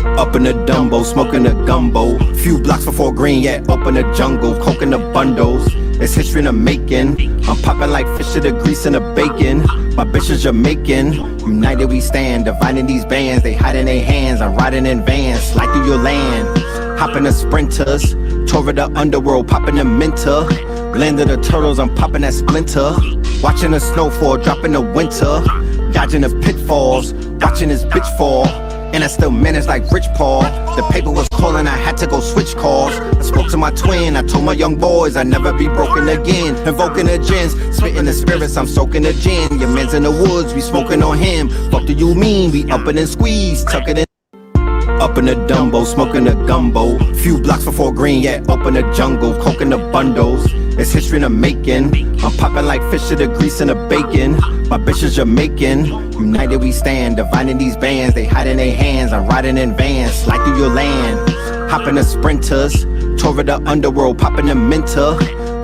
Up in the Dumbo, smoking a gumbo. Few blocks before green, yet open the jungle. Coconut bundles, it's history in the making. I'm popping like fish to the grease and the bacon. My bitch is Jamaican. United we stand, dividing these bands. They hide in their hands, I'm riding in vans. Slide through your land, hopping the sprinters. Tore the underworld, popping the minter. Landed the turtles, I'm popping that splinter. Watching the snowfall, dropping the winter. Dodging the pitfalls, watching this bitch fall. And I still managed like Rich Paul. The paper was calling, I had to go switch calls. I spoke to my twin, I told my young boys I'd never be broken again. Invoking the gins, spitting the spirits, I'm soaking the gin. Your man's in the woods, we smoking on him. Fuck do you mean? We up and squeeze, tuck it in. Up in the Dumbo, smoking a gumbo. Few blocks before green, yet open the jungle. Coconut bundles, it's history in the making. I'm popping like fish to the grease and the bacon. My bitch is Jamaican. United we stand, dividing these bands. They hide in their hands, I'm riding in vans. Slide through your land, hopping the sprinters. Tore the underworld, popping the minter.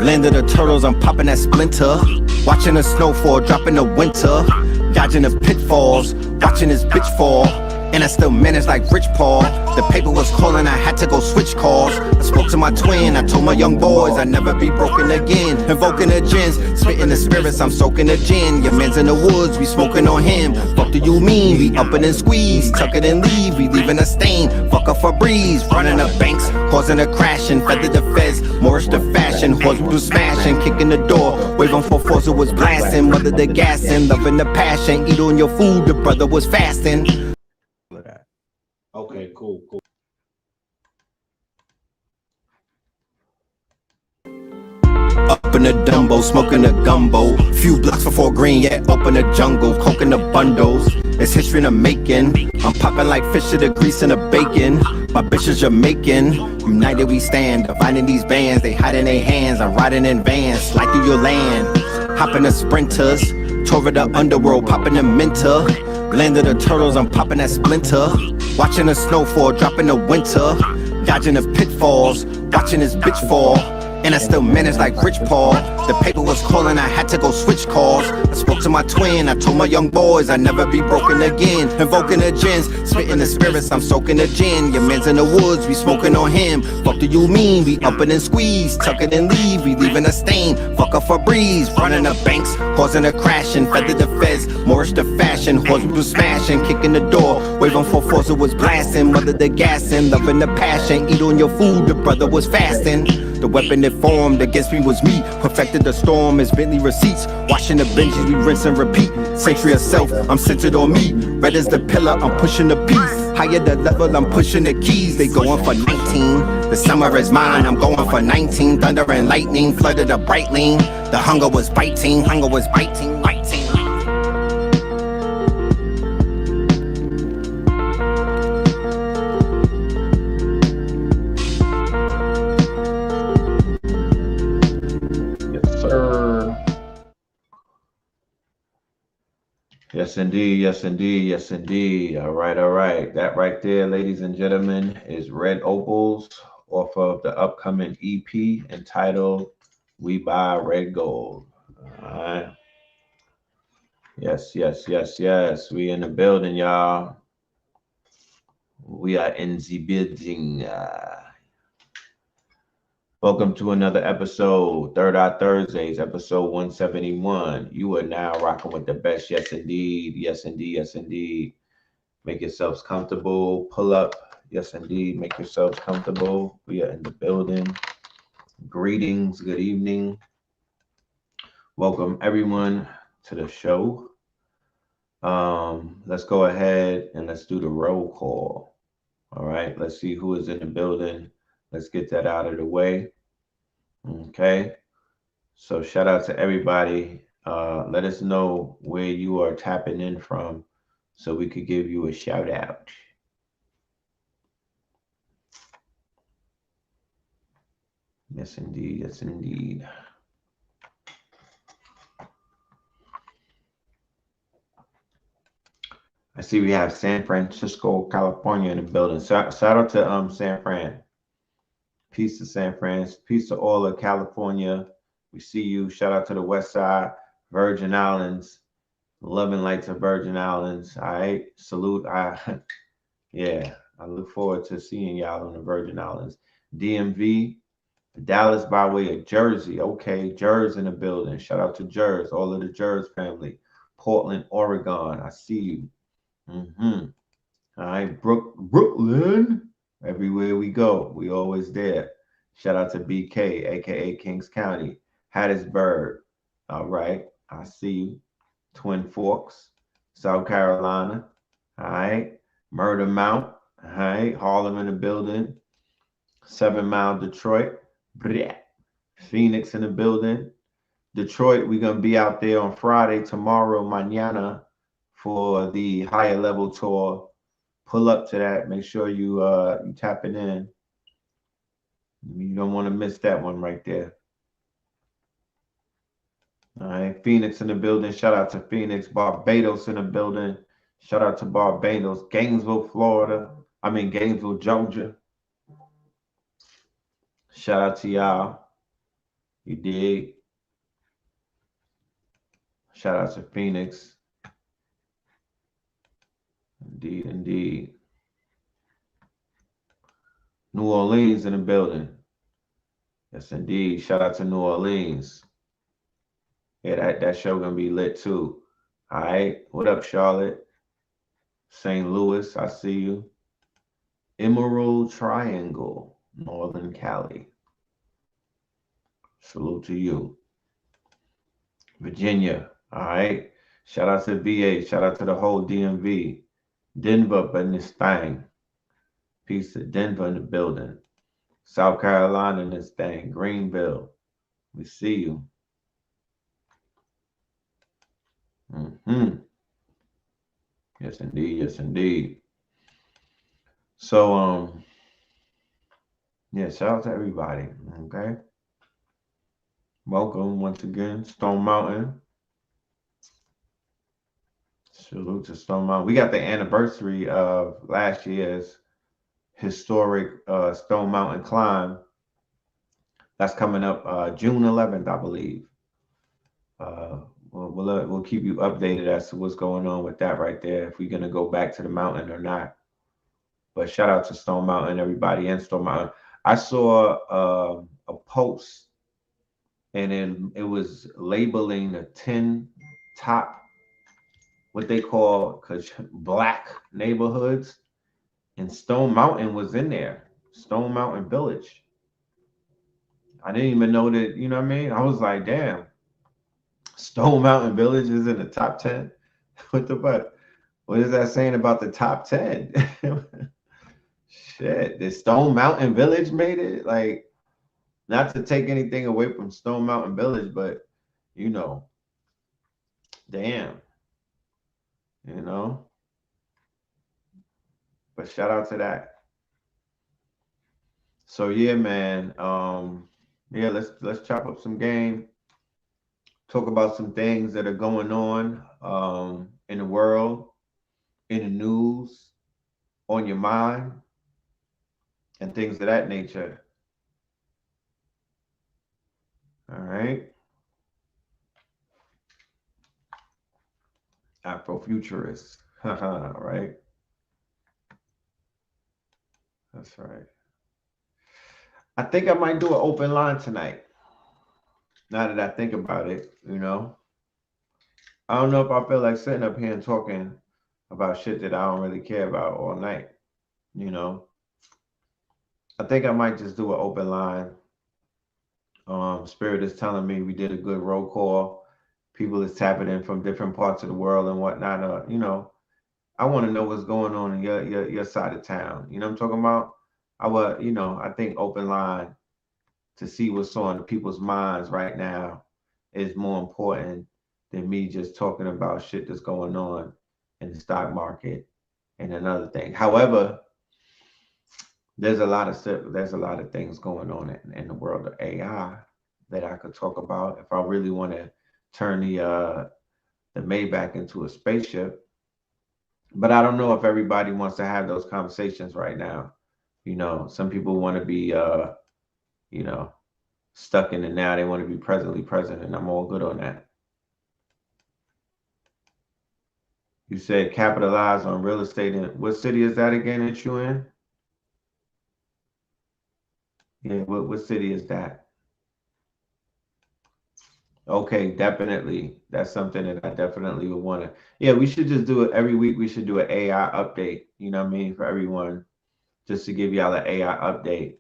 Landed the turtles, I'm popping that splinter. Watching the snowfall, dropping the winter. Dodging the pitfalls, watching this bitch fall. And I still managed like Rich Paul. The paper was calling, I had to go switch calls. I spoke to my twin, I told my young boys I'd never be broken again. Invoking the gins, spitting the spirits, I'm soaking the gin. Your man's in the woods, we smoking on him. Fuck do you mean? We up and squeeze, tuck it and leave, we leaving a stain. Fuck up for breeze, running up banks, causing a crashing. Feather the feds, Moorish the fashion. Horse was smashing, kicking the door. Waving for force, it was blasting. Mother the gassing, loving the passion. Eat on your food, the brother was fasting. Okay, cool. Up in the Dumbo, smoking a gumbo. Few blocks before green, yet open the jungle. Coconut bundles, it's history in the making. I'm popping like fish to the grease and the bacon. My bitch is Jamaican. United we stand, dividing these bands. They hide in their hands, I'm riding in vans. Slide through your land, hopping the sprinters. Tore the underworld, popping the minter. Landed the turtles, I'm popping that splinter. Watching the snowfall, dropping the winter. Dodging the pitfalls, watching this bitch fall. And I still managed like Rich Paul. The paper was calling, I had to go switch calls. I spoke to my twin, I told my young boys I'd never be broken again. Invoking the gins, spitting the spirits, I'm soaking the gin. Your man's in the woods, we smoking on him. Fuck do you mean? We up and squeeze, tuck it and leave, we leaving a stain. Fuck up for breeze, running up banks, causing a crashing. Feather the feds, Moorish the fashion. Horse was smashing, kicking the door. Waving for force, it was blasting. Mother the gassing, loving the passion. Eat on your food, the brother was fasting. The weapon that formed against me was me. Perfected the storm as Bentley receipts. Washing the benches, we rinse and repeat. Century of self, I'm centered on me. Red as the pillar, I'm pushing the piece. Higher the level, I'm pushing the keys. They going for 19. The summer is mine, I'm going for 19. Thunder and lightning flooded a bright lane. The hunger was biting, biting. Yes, indeed. All right. That right there, ladies and gentlemen, is Red Opals off of the upcoming EP entitled We Buy Red Gold. All right. Yes. We in the building, y'all. We are in the building. Welcome to another episode, Third Eye Thursdays, episode 171. You are now rocking with the best. Yes, indeed. Make yourselves comfortable. Pull up. Yes, indeed. Make yourselves comfortable. We are in the building. Greetings. Good evening. Welcome, everyone, to the show. Let's go ahead and let's do the roll call. All right. Let's see who is in the building. Let's get that out of the way. Okay. So shout out to everybody. Let us know where you are tapping in from so we could give you a shout out. Yes, indeed. I see we have San Francisco, California in the building. Shout out to San Fran. Peace to San Fran. Peace to all of California. We see you. Shout out to the West Side, Virgin Islands, Love and Light to Virgin Islands. All right. Salute. Yeah. I look forward to seeing y'all on the Virgin Islands. DMV, Dallas by way of Jersey. Okay, Jers in the building. Shout out to Jers, all of the Jers family. Portland, Oregon. I see you. All right, Brooklyn. Everywhere we go, we always there. Shout out to BK, aka Kings County. Hattiesburg. All right, I see you. Twin Forks, South Carolina. All right, Murder Mount. All right, Harlem in the building. 7 Mile, Detroit. Blah. Phoenix in the building. Detroit, we're going to be out there on Friday, tomorrow, mañana, for the higher level tour. Pull up to that. Make sure you tap it in. You don't want to miss that one right there. All right, Phoenix in the building. Shout out to Phoenix. Barbados in the building. Shout out to Barbados. Gainesville, Florida. Gainesville, Georgia. Shout out to y'all. You dig? Shout out to Phoenix. Indeed, indeed. New Orleans in the building. Yes, indeed. Shout out to New Orleans. Yeah, that show gonna be lit too. All right. What up, Charlotte? St. Louis, I see you. Emerald Triangle, Northern Cali. Salute to you. Virginia. All right. Shout out to VA. Shout out to the whole DMV. Denver up in this thing. Peace to Denver in the building. South Carolina in this thing. Greenville. We see you. Yes, indeed. Yes, indeed. So, yeah, shout out to everybody. Okay. Welcome once again, Stone Mountain. Salute to Stone Mountain. We got the anniversary of last year's historic Stone Mountain climb. That's coming up June 11th, I believe. We'll keep you updated as to what's going on with that right there, if we're going to go back to the mountain or not. But shout out to Stone Mountain, everybody in Stone Mountain. I saw a post, and it was labeling the 10 top, what they call black neighborhoods, and Stone Mountain was in there. Stone Mountain Village. I didn't even know that, you know what I mean? I was like, damn, Stone Mountain Village is in the top 10. What the fuck? What is that saying about the top 10? Shit, the Stone Mountain Village made it? Like, not to take anything away from Stone Mountain Village, but, you know, damn, you know? But shout out to that. So, yeah, man, yeah, let's chop up some game. Talk about some things that are going on in the world, in the news, on your mind, and things of that nature. All right. Afrofuturists. Right. That's right. I think I might do an open line tonight. Now that I think about it, you know. I don't know if I feel like sitting up here and talking about shit that I don't really care about all night, you know. I think I might just do an open line. Spirit is telling me we did a good roll call. People is tapping in from different parts of the world and whatnot. You know, I want to know what's going on in your side of town. You know what I'm talking about? I think open line to see what's on people's minds right now is more important than me just talking about shit that's going on in the stock market and another thing. However, there's a lot of things going on in the world of AI that I could talk about if I really want to turn the Maybach into a spaceship. But I don't know if everybody wants to have those conversations right now. You know, some people want to be you know, stuck in the now. They want to be presently present, and I'm all good on that. You said capitalize on real estate. In what city is that again that you in? Yeah, what city is that? Okay, definitely. That's something that I definitely would want to. Yeah, we should just do it every week. We should do an AI update, you know what I mean, for everyone, just to give y'all an AI update.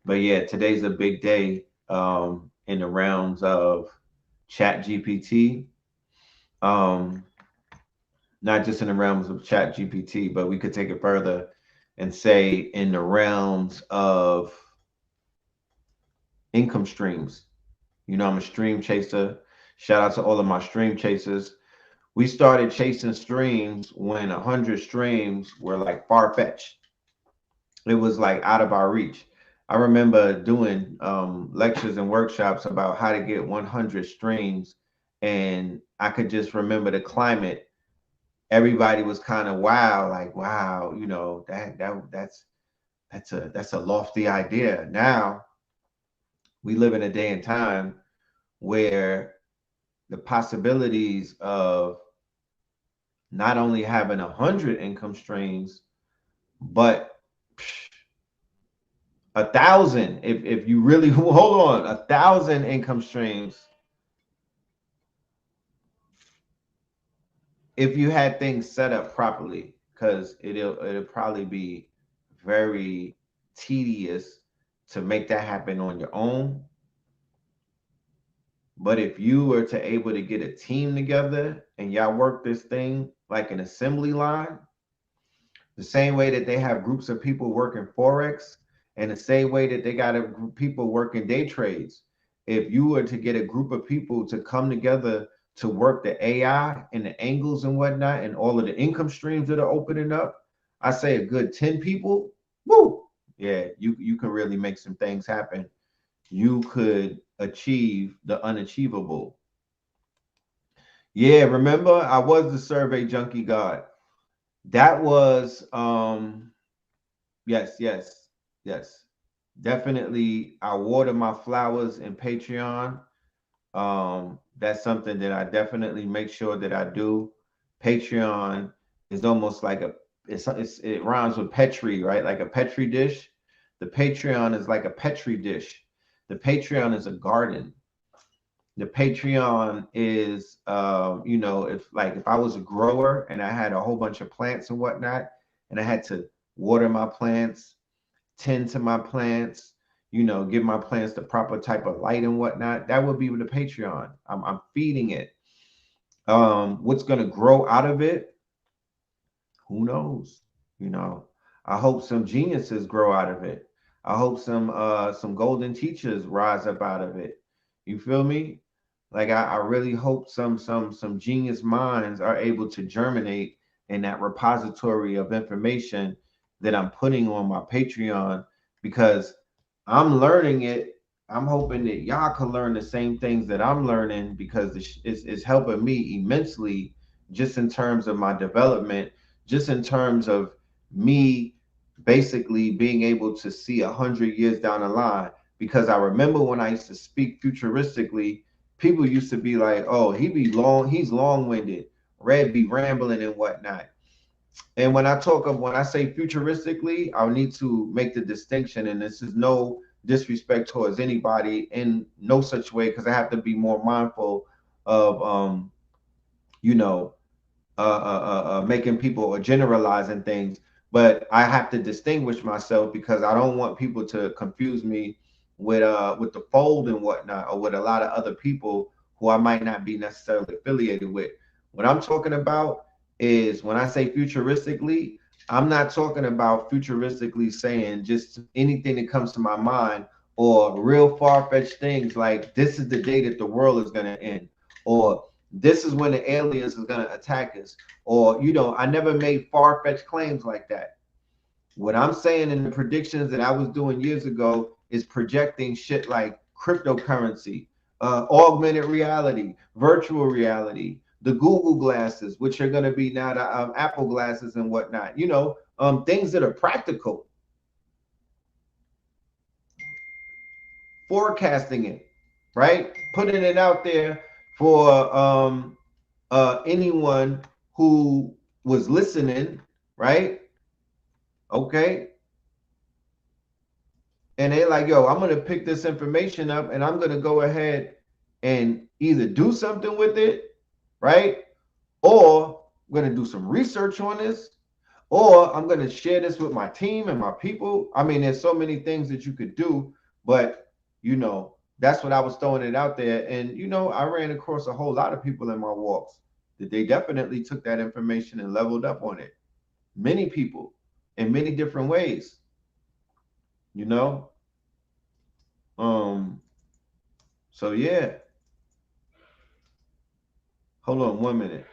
But yeah, today's a big day in the realms of Chat GPT. Um, not just in the realms of Chat GPT, but we could take it further and say in the realms of income streams. You know, I'm a stream chaser. Shout out to all of my stream chasers. We started chasing streams when 100 streams were like far-fetched. It was like out of our reach. I remember doing lectures and workshops about how to get 100 streams, and I could just remember the climate. Everybody was kind of wow, like wow, you know, that's a lofty idea. Now we live in a day and time where the possibilities of not only having 100 income streams, but 1,000. If you really hold on, 1,000 income streams. If you had things set up properly, because it'll probably be very tedious to make that happen on your own. But if you were to able to get a team together and y'all work this thing like an assembly line, the same way that they have groups of people working forex, and the same way that they got a group people working day trades. If you were to get a group of people to come together to work the AI and the angles and whatnot, and all of the income streams that are opening up, I say a good 10 people. Woo! Yeah, you can really make some things happen. You could achieve the unachievable. Yeah, remember I was the survey junkie god. That was yes, yes, yes. Definitely I water my flowers in Patreon. That's something that I definitely make sure that I do. Patreon is almost like it rhymes with Petri, right? Like a Petri dish. The Patreon is like a Petri dish. The Patreon is a garden. The Patreon is you know, if I was a grower and I had a whole bunch of plants and whatnot, and I had to water my plants, tend to my plants, you know, give my plants the proper type of light and whatnot, that would be with the Patreon. I'm feeding it. What's going to grow out of it? Who knows? You know, I hope some geniuses grow out of it. I hope some golden teachers rise up out of it. You feel me? Like I really hope some genius minds are able to germinate in that repository of information that I'm putting on my Patreon, because I'm learning it. I'm hoping that y'all can learn the same things that I'm learning, because it's helping me immensely, just in terms of my development, just in terms of me basically being able to see 100 years down the line. Because I remember when I used to speak futuristically, people used to be like, "Oh, he's long-winded, Red be rambling and whatnot." And when I say futuristically, I'll need to make the distinction, and this is no disrespect towards anybody in no such way, because I have to be more mindful of you know, making people or generalizing things. But I have to distinguish myself, because I don't want people to confuse me with the fold and whatnot, or with a lot of other people who I might not be necessarily affiliated with. What I'm talking about is, when I say futuristically, I'm not talking about futuristically saying just anything that comes to my mind, or real far-fetched things like this is the day that the world is going to end, or this is when the aliens is going to attack us, or you know, I never made far-fetched claims like that. What I'm saying in the predictions that I was doing years ago is projecting shit like cryptocurrency, augmented reality, virtual reality, the Google glasses, which are going to be now the Apple glasses and whatnot, you know, things that are practical, forecasting it, right, putting it out there for anyone who was listening, right? Okay. And they're like, yo, I'm going to pick this information up and I'm going to go ahead and either do something with it, right? Or I'm going to do some research on this, or I'm going to share this with my team and my people. I mean, there's so many things that you could do, but you know, that's what I was throwing it out there. And you know, I ran across a whole lot of people in my walks that they definitely took that information and leveled up on it. Many people in many different ways, you know. Um, so yeah. Hold on 1 minute.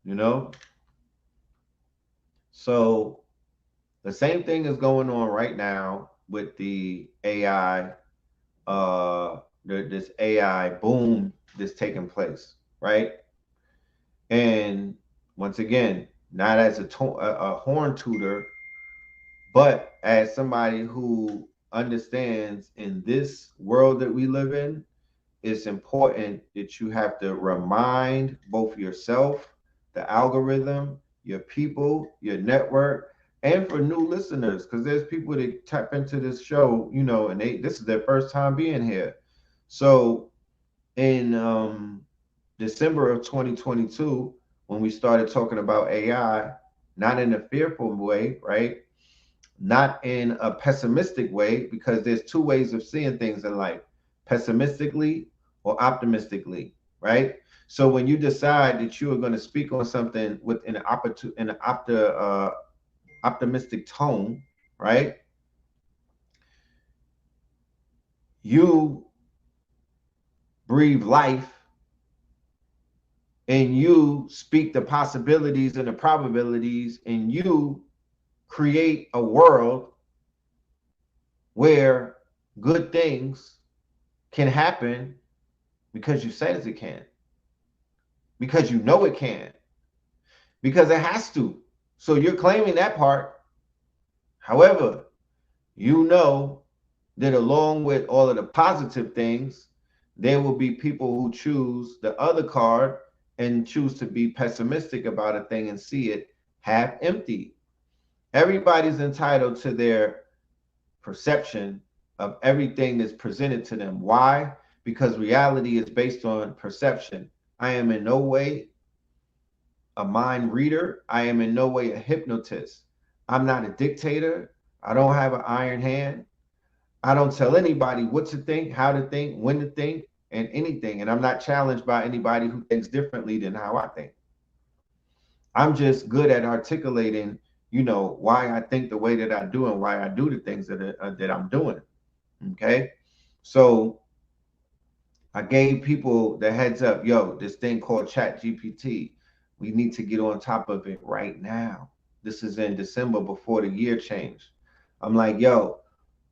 You know, so the same thing is going on right now with the AI, this AI boom that's taking place, right? And once again, not as a horn tutor, but as somebody who understands in this world that we live in, it's important that you have to remind both yourself, the algorithm, your people, your network, and for new listeners, because there's people that tap into this show, you know, and this is their first time being here. So in December of 2022, when we started talking about AI, not in a fearful way, right? Not in a pessimistic way, because there's two ways of seeing things in life: pessimistically or optimistically, right? So when you decide that you are going to speak on something with an optimistic tone, right? You breathe life and you speak the possibilities and the probabilities, and you create a world where good things can happen because you said it can, because you know it can, because it has to. So you're claiming that part. However, you know that along with all of the positive things, there will be people who choose the other card and choose to be pessimistic about a thing and see it half empty. Everybody's entitled to their perception of everything that's presented to them. Why? Because reality is based on perception. I am in no way a mind reader. I am in no way a hypnotist. I'm not a dictator. I don't have an iron hand. I don't tell anybody what to think, how to think, when to think, and anything. And I'm not challenged by anybody who thinks differently than how I think. I'm just good at articulating, you know, why I think the way that I do and why I do the things that I'm doing. Okay. So I gave people the heads up, yo, this thing called Chat GPT, we need to get on top of it right now. This is in December before the year change. I'm like, yo,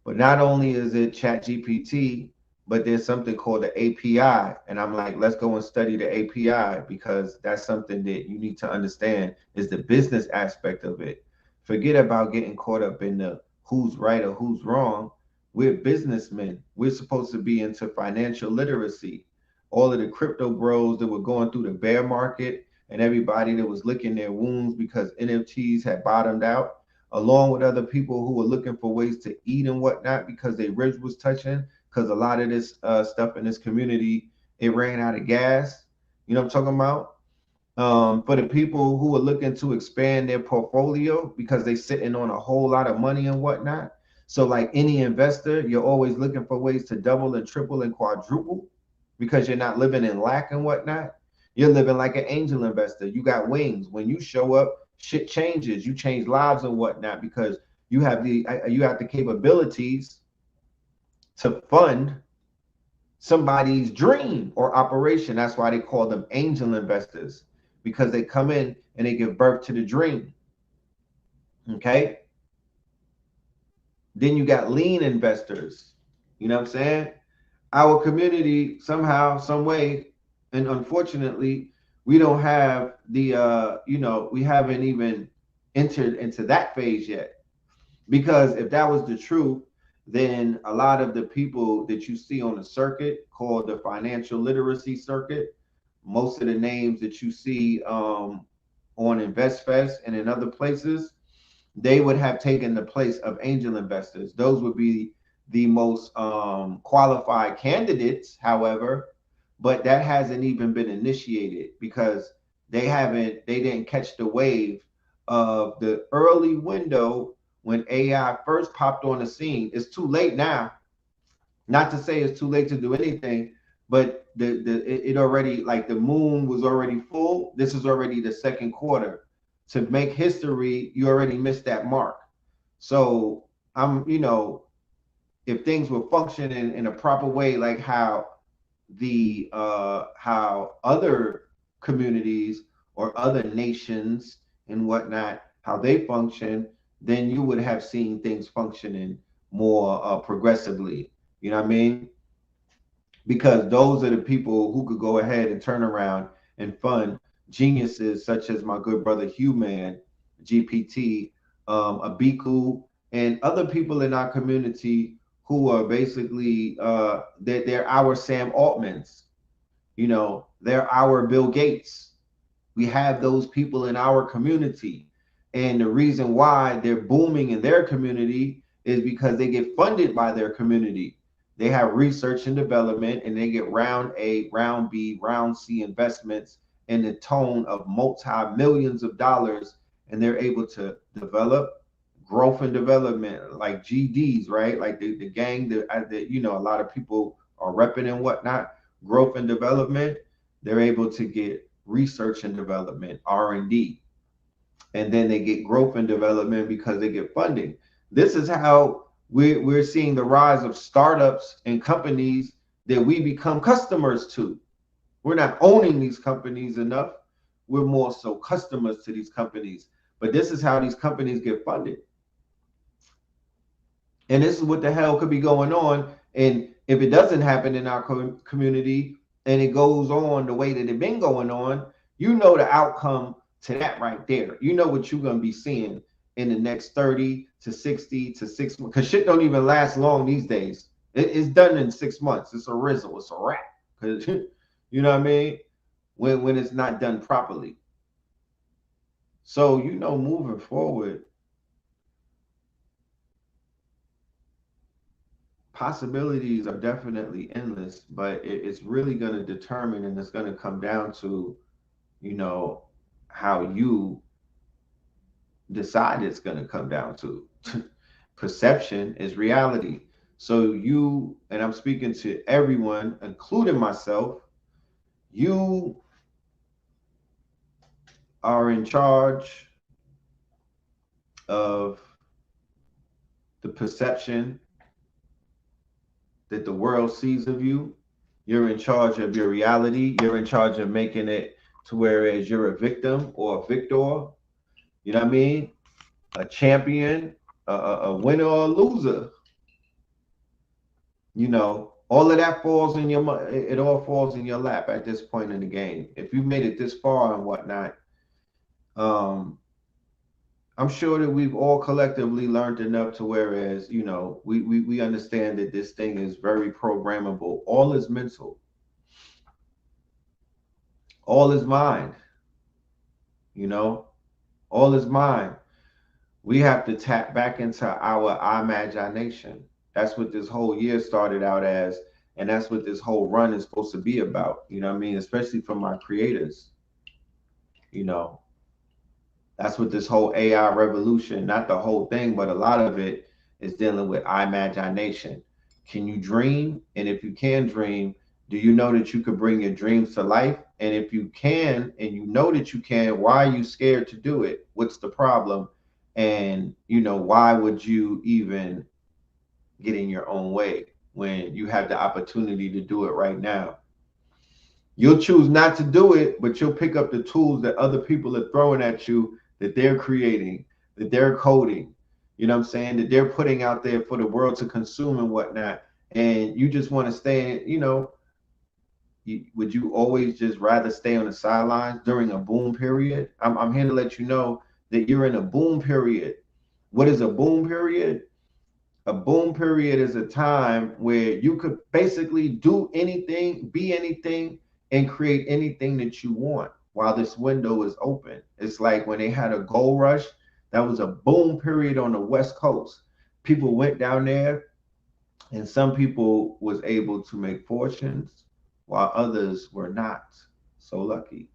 but not only is it Chat GPT, but there's something called the API. And I'm like, let's go and study the API, because that's something that you need to understand is the business aspect of it. Forget about getting caught up in the who's right or who's wrong. We're businessmen. We're supposed to be into financial literacy. All of the crypto bros that were going through the bear market and everybody that was licking their wounds because NFTs had bottomed out, along with other people who were looking for ways to eat and whatnot because their ribs was touching, because a lot of this stuff in this community, it ran out of gas. You know what I'm talking about? For the people who are looking to expand their portfolio because they're sitting on a whole lot of money and whatnot. So like any investor, you're always looking for ways to double and triple and quadruple because you're not living in lack and whatnot. You're living like an angel investor. You got wings. When you show up, shit changes. You change lives and whatnot because you have the capabilities to fund somebody's dream or operation. That's why they call them angel investors, because they come in and they give birth to the dream. Okay. Then you got lean investors. You know what I'm saying? Our community somehow, some way, and unfortunately, We don't have the we haven't even entered into that phase yet. Because if that was the truth, then a lot of the people that you see on the circuit called the financial literacy circuit, most of the names that you see on InvestFest and in other places, they would have taken the place of angel investors. Those would be the most qualified candidates, however, but that hasn't even been initiated because they didn't catch the wave of the early window when AI first popped on the scene. It's too late now. Not to say it's too late to do anything, but it already, like, the moon was already full. This is already the second quarter. To make history, you already missed that mark. So if things were functioning in a proper way, like how other communities or other nations and whatnot, how they function, then you would have seen things functioning more progressively. You know what I mean? Because those are the people who could go ahead and turn around and fund geniuses such as my good brother Human, GPT, Abiku, and other people in our community who are basically they're our Sam Altmans. They're our Bill Gates. We have those people in our community. And the reason why they're booming in their community is because they get funded by their community. They have research and development, and they get round A, round B, round C investments in the tone of multi-millions of dollars, and they're able to develop growth and development, like GDs, right? Like the gang that a lot of people are repping and whatnot. Growth and development, they're able to get research and development, R&D, and then they get growth and development because they get funding. This is how we're seeing the rise of startups and companies that we become customers to. We're not owning these companies enough. We're more so customers to these companies. But this is how these companies get funded. And this is what the hell could be going on. And if it doesn't happen in our community and it goes on the way that it's been going on, the outcome to that right there. You know what you're going to be seeing in the next 30 to 60 to 6 months. Because shit don't even last long these days. It's done in 6 months. It's a rizzle. It's a wrap. Because you know what I mean? When it's not done properly. So, moving forward, possibilities are definitely endless, but it's really going to determine, and it's going to come down to, how you decide it's going to come down to. Perception is reality. So and I'm speaking to everyone, including myself, you are in charge of the perception that the world sees of you. You're in charge of your reality. You're in charge of making it to whereas you're a victim or a victor. You know what I mean? A champion, a winner or a loser. All of that falls in it all falls in your lap at this point in the game. If you've made it this far and whatnot, I'm sure that we've all collectively learned enough to whereas, we understand that this thing is very programmable. All is mental. All is mind. All is mind. We have to tap back into our imagination. That's what this whole year started out as, and that's what this whole run is supposed to be about. You know what I mean? Especially for my creators. That's what this whole AI revolution, not the whole thing, but a lot of it is dealing with imagination. Can you dream? And if you can dream, do you know that you could bring your dreams to life? And if you can, and you know that you can, why are you scared to do it? What's the problem? And, why would you even get in your own way when you have the opportunity to do it right now? You'll choose not to do it, but you'll pick up the tools that other people are throwing at you, that they're creating, that they're coding, you know what I'm saying, that they're putting out there for the world to consume and whatnot. And you just want to stay, would you always just rather stay on the sidelines during a boom period? I'm here to let you know that you're in a boom period. What is a boom period? A boom period is a time where you could basically do anything, be anything, and create anything that you want while this window is open. It's like when they had a gold rush, that was a boom period on the West Coast. People went down there, and some people was able to make fortunes while others were not so lucky.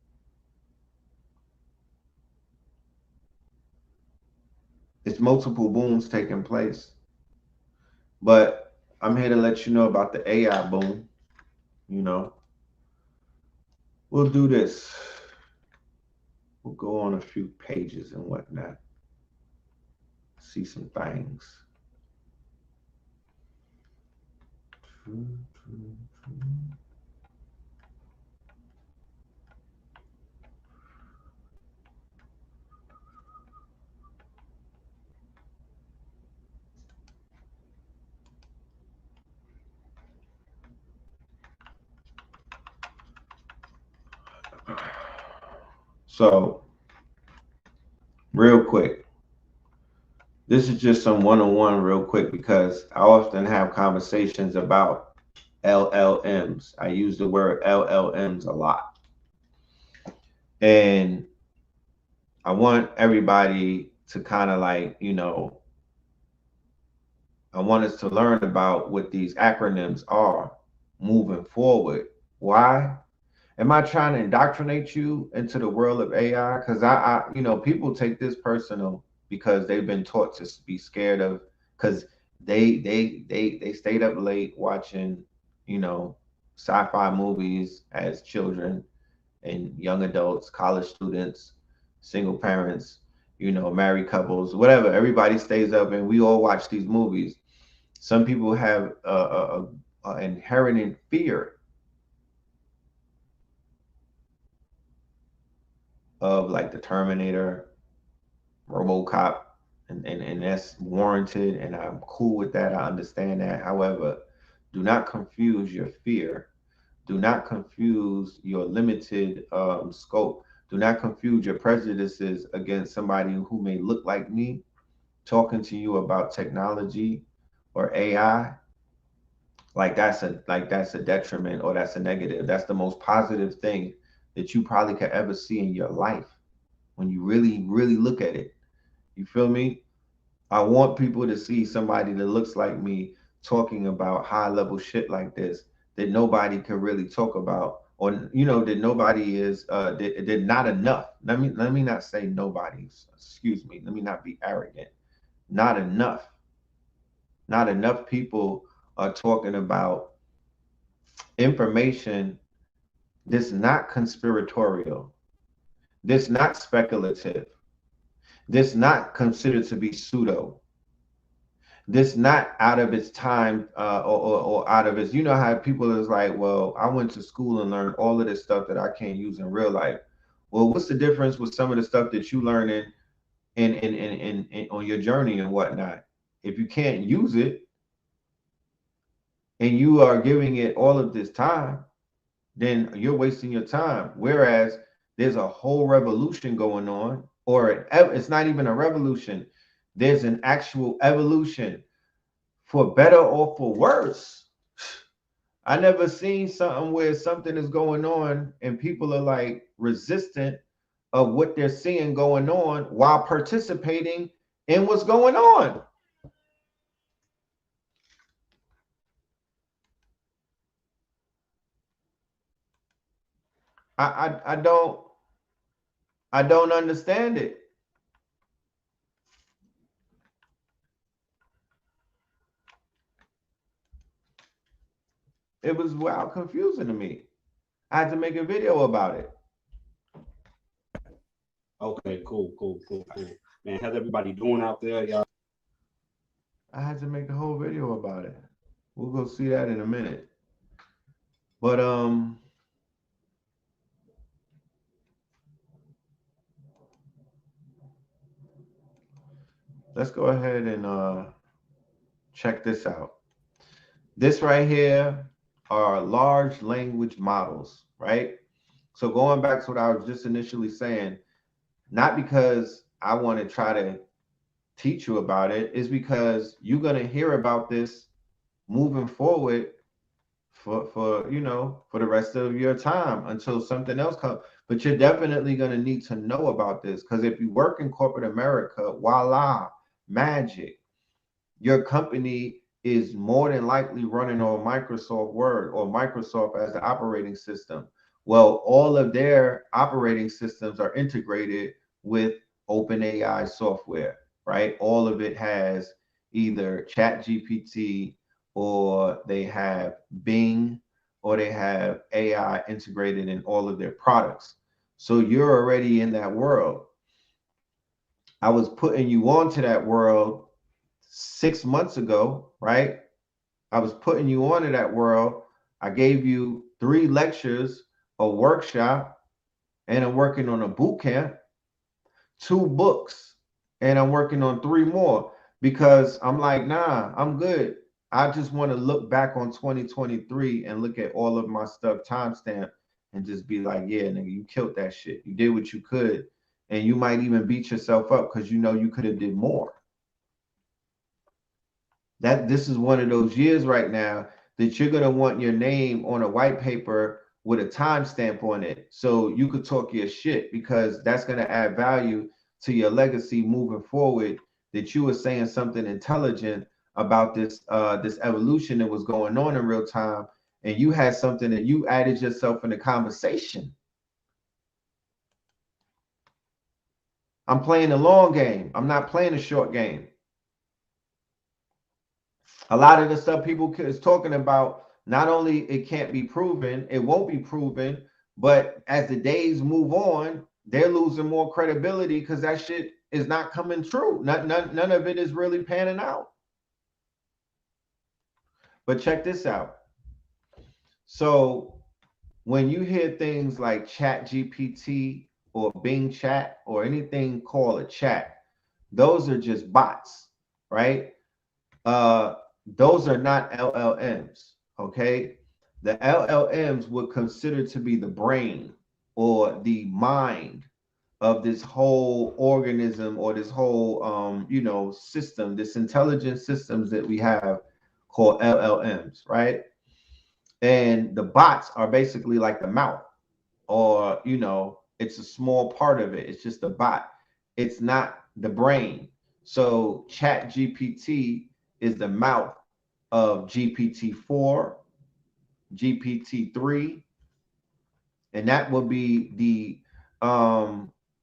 It's multiple booms taking place. But I'm here to let you know about the AI boom. You know, we'll do this. We'll go on a few pages and whatnot, see some things. So, real quick, this is just some one-on-one real quick because I often have conversations about LLMs. I use the word LLMs a lot. And I want everybody to kind of like, I want us to learn about what these acronyms are moving forward. Why? Am I trying to indoctrinate you into the world of AI? Because people take this personal because they've been taught to be scared of, because they stayed up late watching, sci-fi movies as children and young adults, college students, single parents, married couples, whatever. Everybody stays up and we all watch these movies. Some people have a inherent fear of like the Terminator, RoboCop, and that's warranted, and I'm cool with that. I understand that. However, do not confuse your fear. Do not confuse your limited scope. Do not confuse your prejudices against somebody who may look like me talking to you about technology or AI. That's a detriment, or that's a negative. That's the most positive thing that you probably could ever see in your life when you really, really look at it. You feel me? I want people to see somebody that looks like me talking about high level shit like this that nobody can really talk about, or that nobody is that not enough. Let me not say nobody. Excuse me. Let me not be arrogant. Not enough. Not enough people are talking about information that's not conspiratorial. That's not speculative. That's not considered to be pseudo. This not out of its time or out of its, how people is like, well, I went to school and learned all of this stuff that I can't use in real life. Well, what's the difference with some of the stuff that you learn in on your journey and whatnot? If you can't use it and you are giving it all of this time, then you're wasting your time. Whereas there's a whole revolution going on, or it's not even a revolution. There's an actual evolution, for better or for worse. I never seen something where something is going on and people are like resistant of what they're seeing going on while participating in what's going on. I don't understand it. It was wild confusing to me. I had to make a video about it. Okay, cool. Man, how's everybody doing out there, y'all? I had to make the whole video about it. We'll go see that in a minute. But let's go ahead and check this out. This right here are large language models, right? So going back to what I was just initially saying, not because I want to try to teach you about it, is because you're going to hear about this moving forward for for the rest of your time until something else comes. But you're definitely going to need to know about this, because if you work in corporate America, voila, magic, your company is more than likely running on Microsoft Word or Microsoft as the operating system. Well, all of their operating systems are integrated with OpenAI software, right? All of it has either ChatGPT, or they have Bing, or they have AI integrated in all of their products. So you're already in that world. I was putting you onto that world 6 months ago, right? I was putting you onto that world. I gave you 3 lectures, a workshop, and I'm working on a boot camp, 2 books, and I'm working on 3 more, because I'm like, nah, I'm good. I just want to look back on 2023 and look at all of my stuff timestamp and just be like, yeah, nigga, you killed that shit. You did what you could. And you might even beat yourself up because you know you could have did more. That this is one of those years right now that you're going to want your name on a white paper with a timestamp on it, so you could talk your shit, because that's going to add value to your legacy moving forward, that you were saying something intelligent about this evolution that was going on in real time, and you had something that you added yourself in the conversation. I'm playing the long game. I'm not playing a short game. A lot of the stuff people is talking about, not only it can't be proven, it won't be proven, but as the days move on, they're losing more credibility because that shit is not coming true. None of it is really panning out. But check this out. So when you hear things like Chat GPT or Bing Chat or anything called a chat, those are just bots, right? uh those are not LLMs. Okay, the LLMs would consider to be the brain or the mind of this whole organism, or this whole system, this intelligent systems that we have called LLMs, right? And the bots are basically like the mouth, or it's a small part of it. It's just a bot. It's not the brain. So Chat GPT is the mouth of GPT-4, GPT-3, and that will be the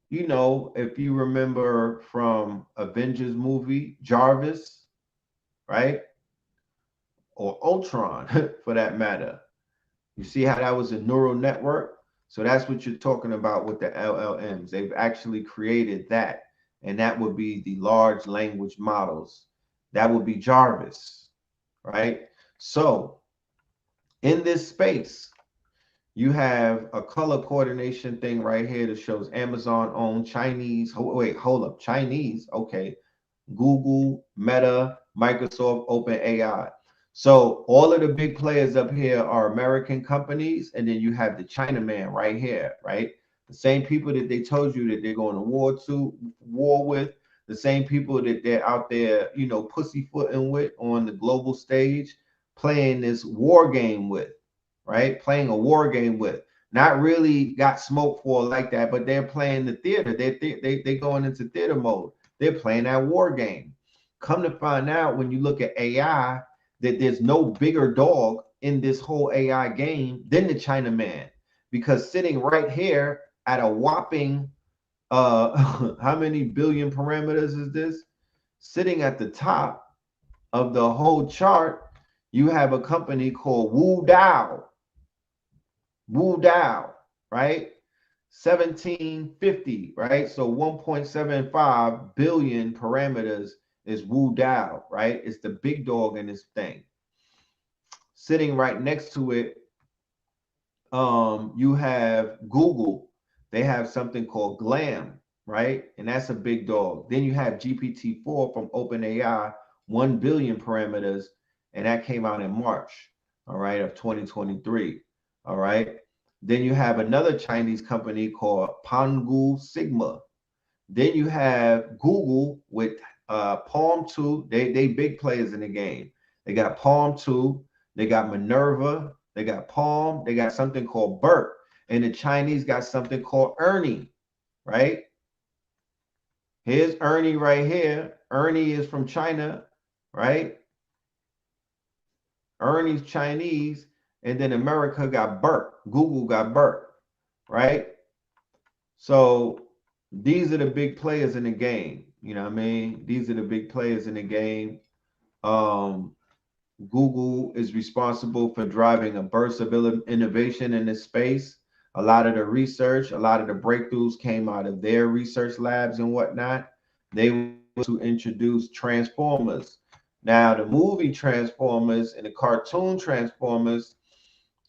if you remember from Avengers movie, Jarvis, right? Or Ultron for that matter. You see how that was a neural network? So that's what you're talking about with the LLMs. They've actually created that. And that would be the large language models. That would be Jarvis, right? So in this space, you have a color coordination thing right here that shows Amazon owned Chinese. Wait, hold up. Chinese. Okay. Google, Meta, Microsoft, OpenAI. So all of the big players up here are American companies, and then you have the Chinaman right here, right? The same people that they told you that they're going to war with, the same people that they're out there, pussyfooting with on the global stage, playing this war game with, right? Playing a war game with. Not really got smoked for like that, but they're playing the theater. They going into theater mode. They're playing that war game. Come to find out, when you look at AI, that there's no bigger dog in this whole AI game than the Chinaman, because sitting right here at a whopping how many billion parameters is this? Sitting at the top of the whole chart, you have a company called Wu Dao. Wu Dao, right? 1750, right? So 1.75 billion parameters is Wu Dao, right? It's the big dog in this thing. Sitting right next to it, you have Google. They have something called Glam, right? And that's a big dog. Then you have GPT-4 from OpenAI, 1 billion parameters, and that came out in March. all right, of 2023, all right. Then you have another Chinese company called Pangu Sigma. Then you have Google with Palm 2. They big players in the game. They got Palm 2, they got Minerva, they got Palm, they got something called BERT, and the Chinese got something called Ernie, right? Here's Ernie right here. Ernie is from China, right? Ernie's Chinese, and then America got BERT. Google got BERT, right? So these are the big players in the game. You know what I mean? These are the big players in the game. Google is responsible for driving a burst of innovation in this space. A lot of the research, a lot of the breakthroughs came out of their research labs and whatnot. They were to introduce Transformers. Now, the movie Transformers and the cartoon Transformers,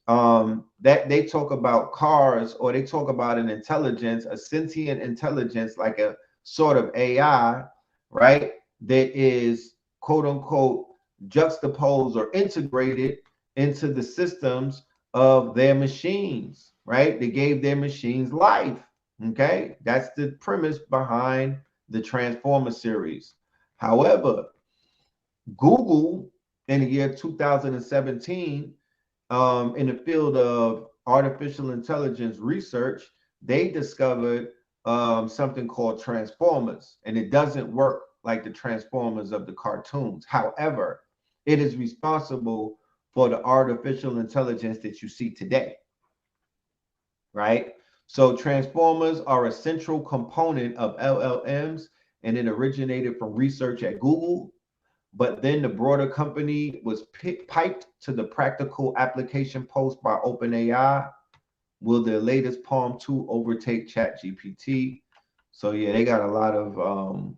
that they talk about cars, or they talk about an intelligence, a sentient intelligence, like a sort of AI, right? That is quote unquote juxtaposed or integrated into the systems of their machines, right? They gave their machines life. Okay, that's the premise behind the Transformer series. However, Google in the year 2017, in the field of artificial intelligence research, they discovered something called Transformers, and it doesn't work like the Transformers of the cartoons. However, it is responsible for the artificial intelligence that you see today, right? So Transformers are a central component of LLMs, and it originated from research at Google. But then the broader company was piped to the practical application post by OpenAI. Will their latest Palm 2 overtake ChatGPT? So yeah, they got a lot of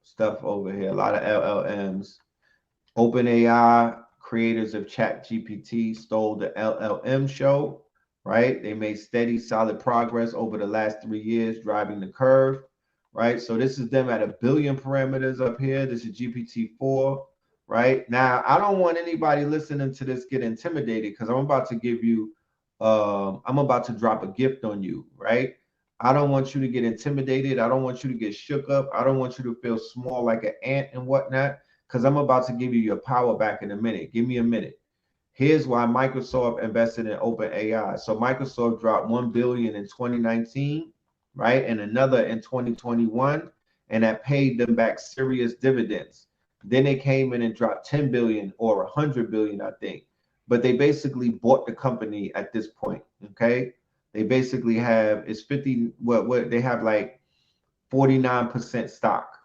stuff over here, a lot of LLMs. OpenAI, creators of ChatGPT, stole the LLM show, right? They made steady, solid progress over the last 3 years, driving the curve, right? So this is them at 1 billion parameters up here. This is GPT-4, right? Now, I don't want anybody listening to this get intimidated, because I'm about to give you, I'm about to drop a gift on you, right? I don't want you to get intimidated. I don't want you to get shook up. I don't want you to feel small like an ant and whatnot, because I'm about to give you your power back in a minute. Give me a minute. Here's why Microsoft invested in OpenAI. So Microsoft dropped 1 billion in 2019, right? And another in 2021, and that paid them back serious dividends. Then they came in and dropped 10 billion or 100 billion, I think. But they basically bought the company at this point, okay? They basically have, it's 50, what they have like 49% stock,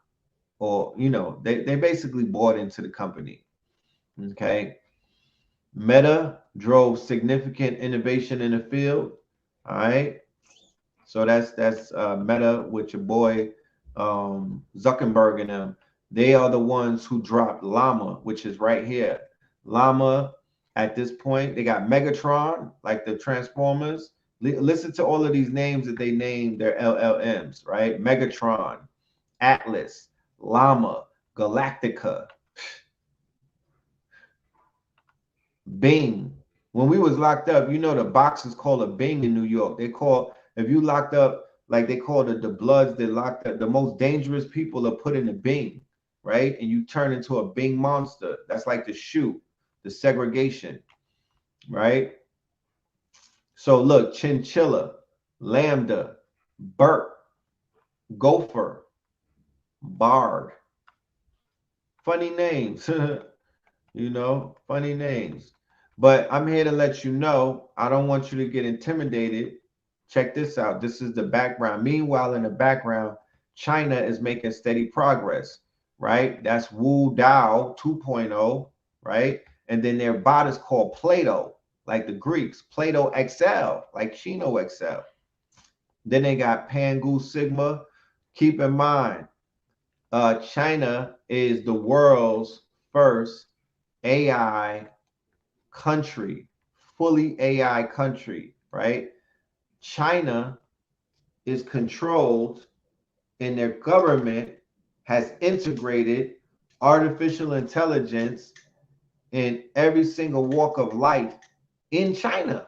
or, you know, they basically bought into the company, okay? Meta drove significant innovation in the field. All right. So that's Meta with your boy Zuckerberg and them. They are the ones who dropped Llama, which is right here. Llama, at this point, they got Megatron, like the Transformers. Listen to all of these names that they named their LLMs, right? Megatron, Atlas, Llama, Galactica, Bing. When we was locked up, you know, the box is called a Bing in New York. They call, if you locked up, like they call the bloods that locked up, the most dangerous people are put in a Bing, right? And you turn into a Bing monster. That's like the shoe, the segregation, right? So look, Chinchilla, Lambda, Burt, Gopher, Bard. Funny names, you know, funny names. But I'm here to let you know, I don't want you to get intimidated. Check this out. This is the background. Meanwhile, in the background, China is making steady progress, right? That's Wu Dao 2.0, right? And then their bot is called Plato, like the Greeks. Plato XL, like Chino XL. Then they got Pangu Sigma. Keep in mind, China is the world's first AI country, fully AI country, right? China is controlled, and their government has integrated artificial intelligence in every single walk of life in China,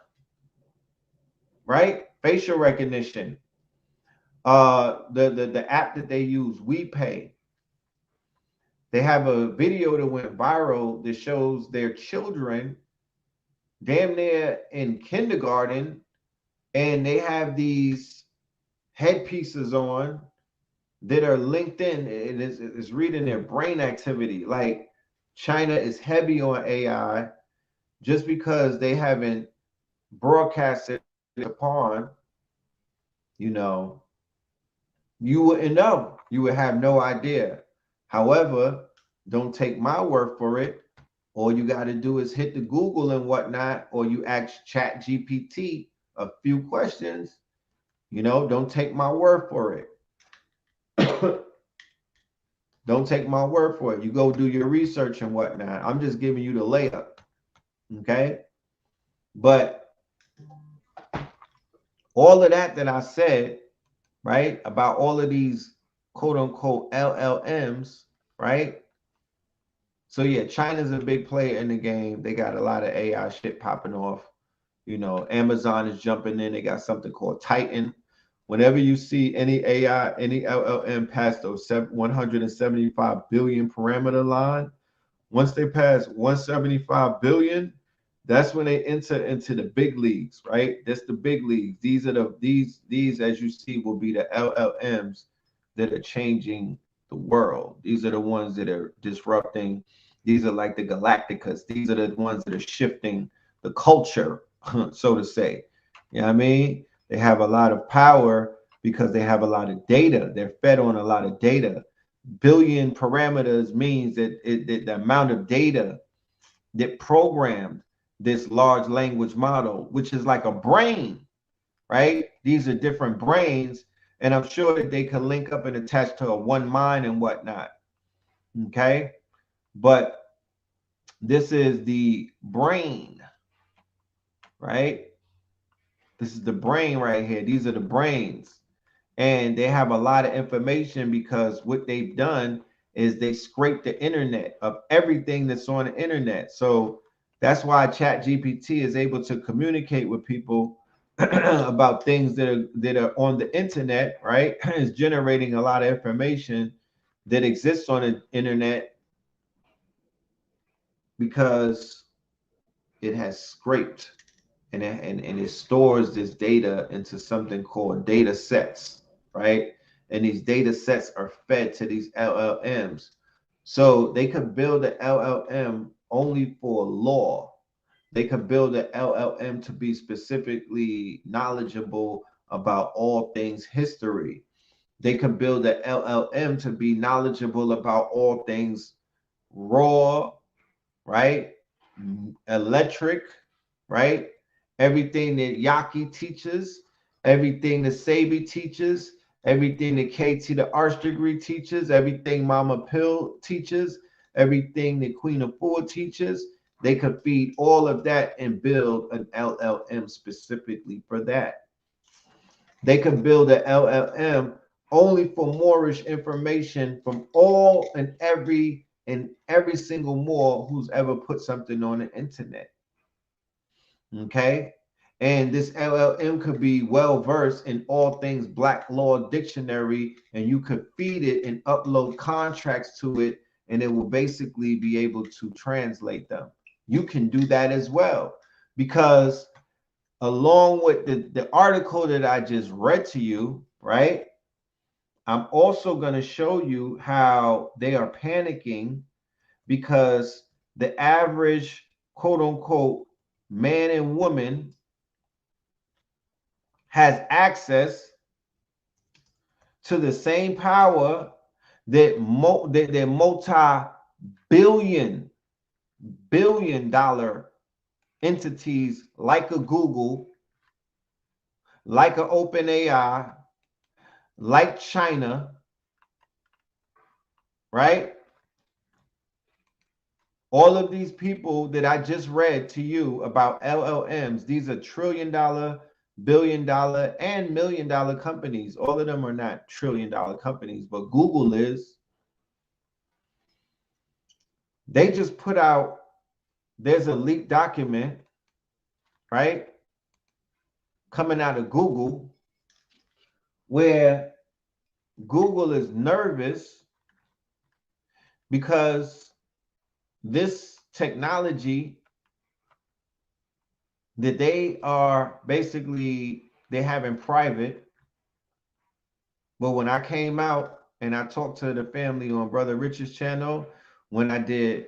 right? Facial recognition. The app that they use, WePay. They have a video that went viral that shows their children damn near in kindergarten, and they have these headpieces on that are linked in, and it's reading their brain activity. Like, China is heavy on AI. Just because they haven't broadcasted upon, you know, you wouldn't know. You would have no idea. However, don't take my word for it. All you got to do is hit the Google and whatnot, or you ask Chat GPT a few questions. You know, don't take my word for it. Don't take my word for it. You go do your research and whatnot. I'm just giving you the layup. Okay. But all of that I said, right, about all of these quote unquote LLMs, right? So yeah, China's a big player in the game. They got a lot of AI shit popping off. You know, Amazon is jumping in. They got something called Titan. Whenever you see any AI, any LLM past those 175 billion parameter line, once they pass 175 billion, that's when they enter into the big leagues, right? That's the big leagues. These are these as you see will be the LLMs that are changing the world. These are the ones that are disrupting. These are like the Galacticas. These are the ones that are shifting the culture, so to say. You know what I mean? They have a lot of power because they have a lot of data. They're fed on a lot of data. Billion parameters means that the amount of data that programmed this large language model, which is like a brain, right? These are different brains, and I'm sure that they can link up and attach to a one mind and whatnot. Okay, but this is the brain, right? This is the brain right here. These are the brains, and they have a lot of information because what they've done is they scrape the internet of everything that's on the internet. So that's why Chat GPT is able to communicate with people about things that are on the internet, right? It's generating a lot of information that exists on the internet because it has scraped and it stores this data into something called data sets, right? And these data sets are fed to these LLMs. So they could build an LLM only for law. They could build an LLM to be specifically knowledgeable about all things history. They could build an LLM to be knowledgeable about all things raw, right? Electric, right? Everything that Yaki teaches, everything that Sabi teaches, everything that KT the Arts degree teaches, everything Mama Pill teaches, everything that Queen of Four teaches. They could feed all of that and build an LLM specifically for that. They could build an LLM only for Moorish information from all and every single Moor who's ever put something on the internet. Okay. And this LLM could be well versed in all things Black Law Dictionary, and you could feed it and upload contracts to it, and it will basically be able to translate them. You can do that as well, because along with the article that I just read to you, right? I'm also going to show you how they are panicking because the average quote unquote man and woman has access to the same power that their multi-billion dollar entities like a Google, like an OpenAI, like China, right? All of these people that I just read to you about LLMs, these are $1 trillion, $1 billion, and $1 million companies. All of them are not $1 trillion companies, but Google is. They just put out there's a leaked document, right, coming out of Google, where Google is nervous because this technology that they are basically, they have in private. But when I came out and I talked to the family on Brother Rich's channel, when I did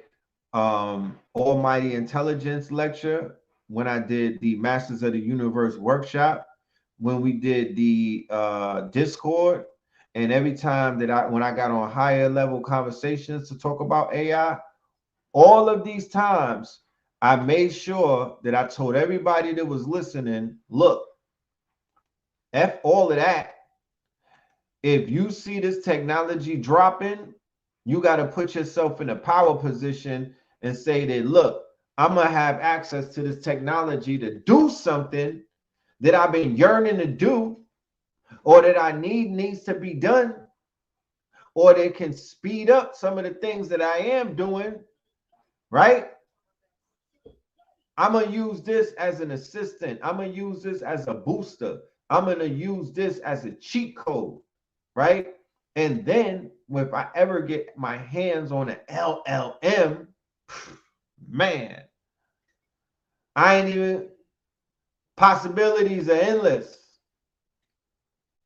Almighty Intelligence lecture, when I did the Masters of the Universe workshop, when we did the Discord, and every time that when I got on higher level conversations to talk about AI, all of these times I made sure that I told everybody that was listening, look, F all of that. If you see this technology dropping, you got to put yourself in a power position and say that, look, I'm going to have access to this technology to do something that I've been yearning to do, or that I needs to be done, or they can speed up some of the things that I am doing, right? I'm going to use this as an assistant. I'm going to use this as a booster. I'm going to use this as a cheat code, right? And then if I ever get my hands on an LLM, man, I ain't even, possibilities are endless.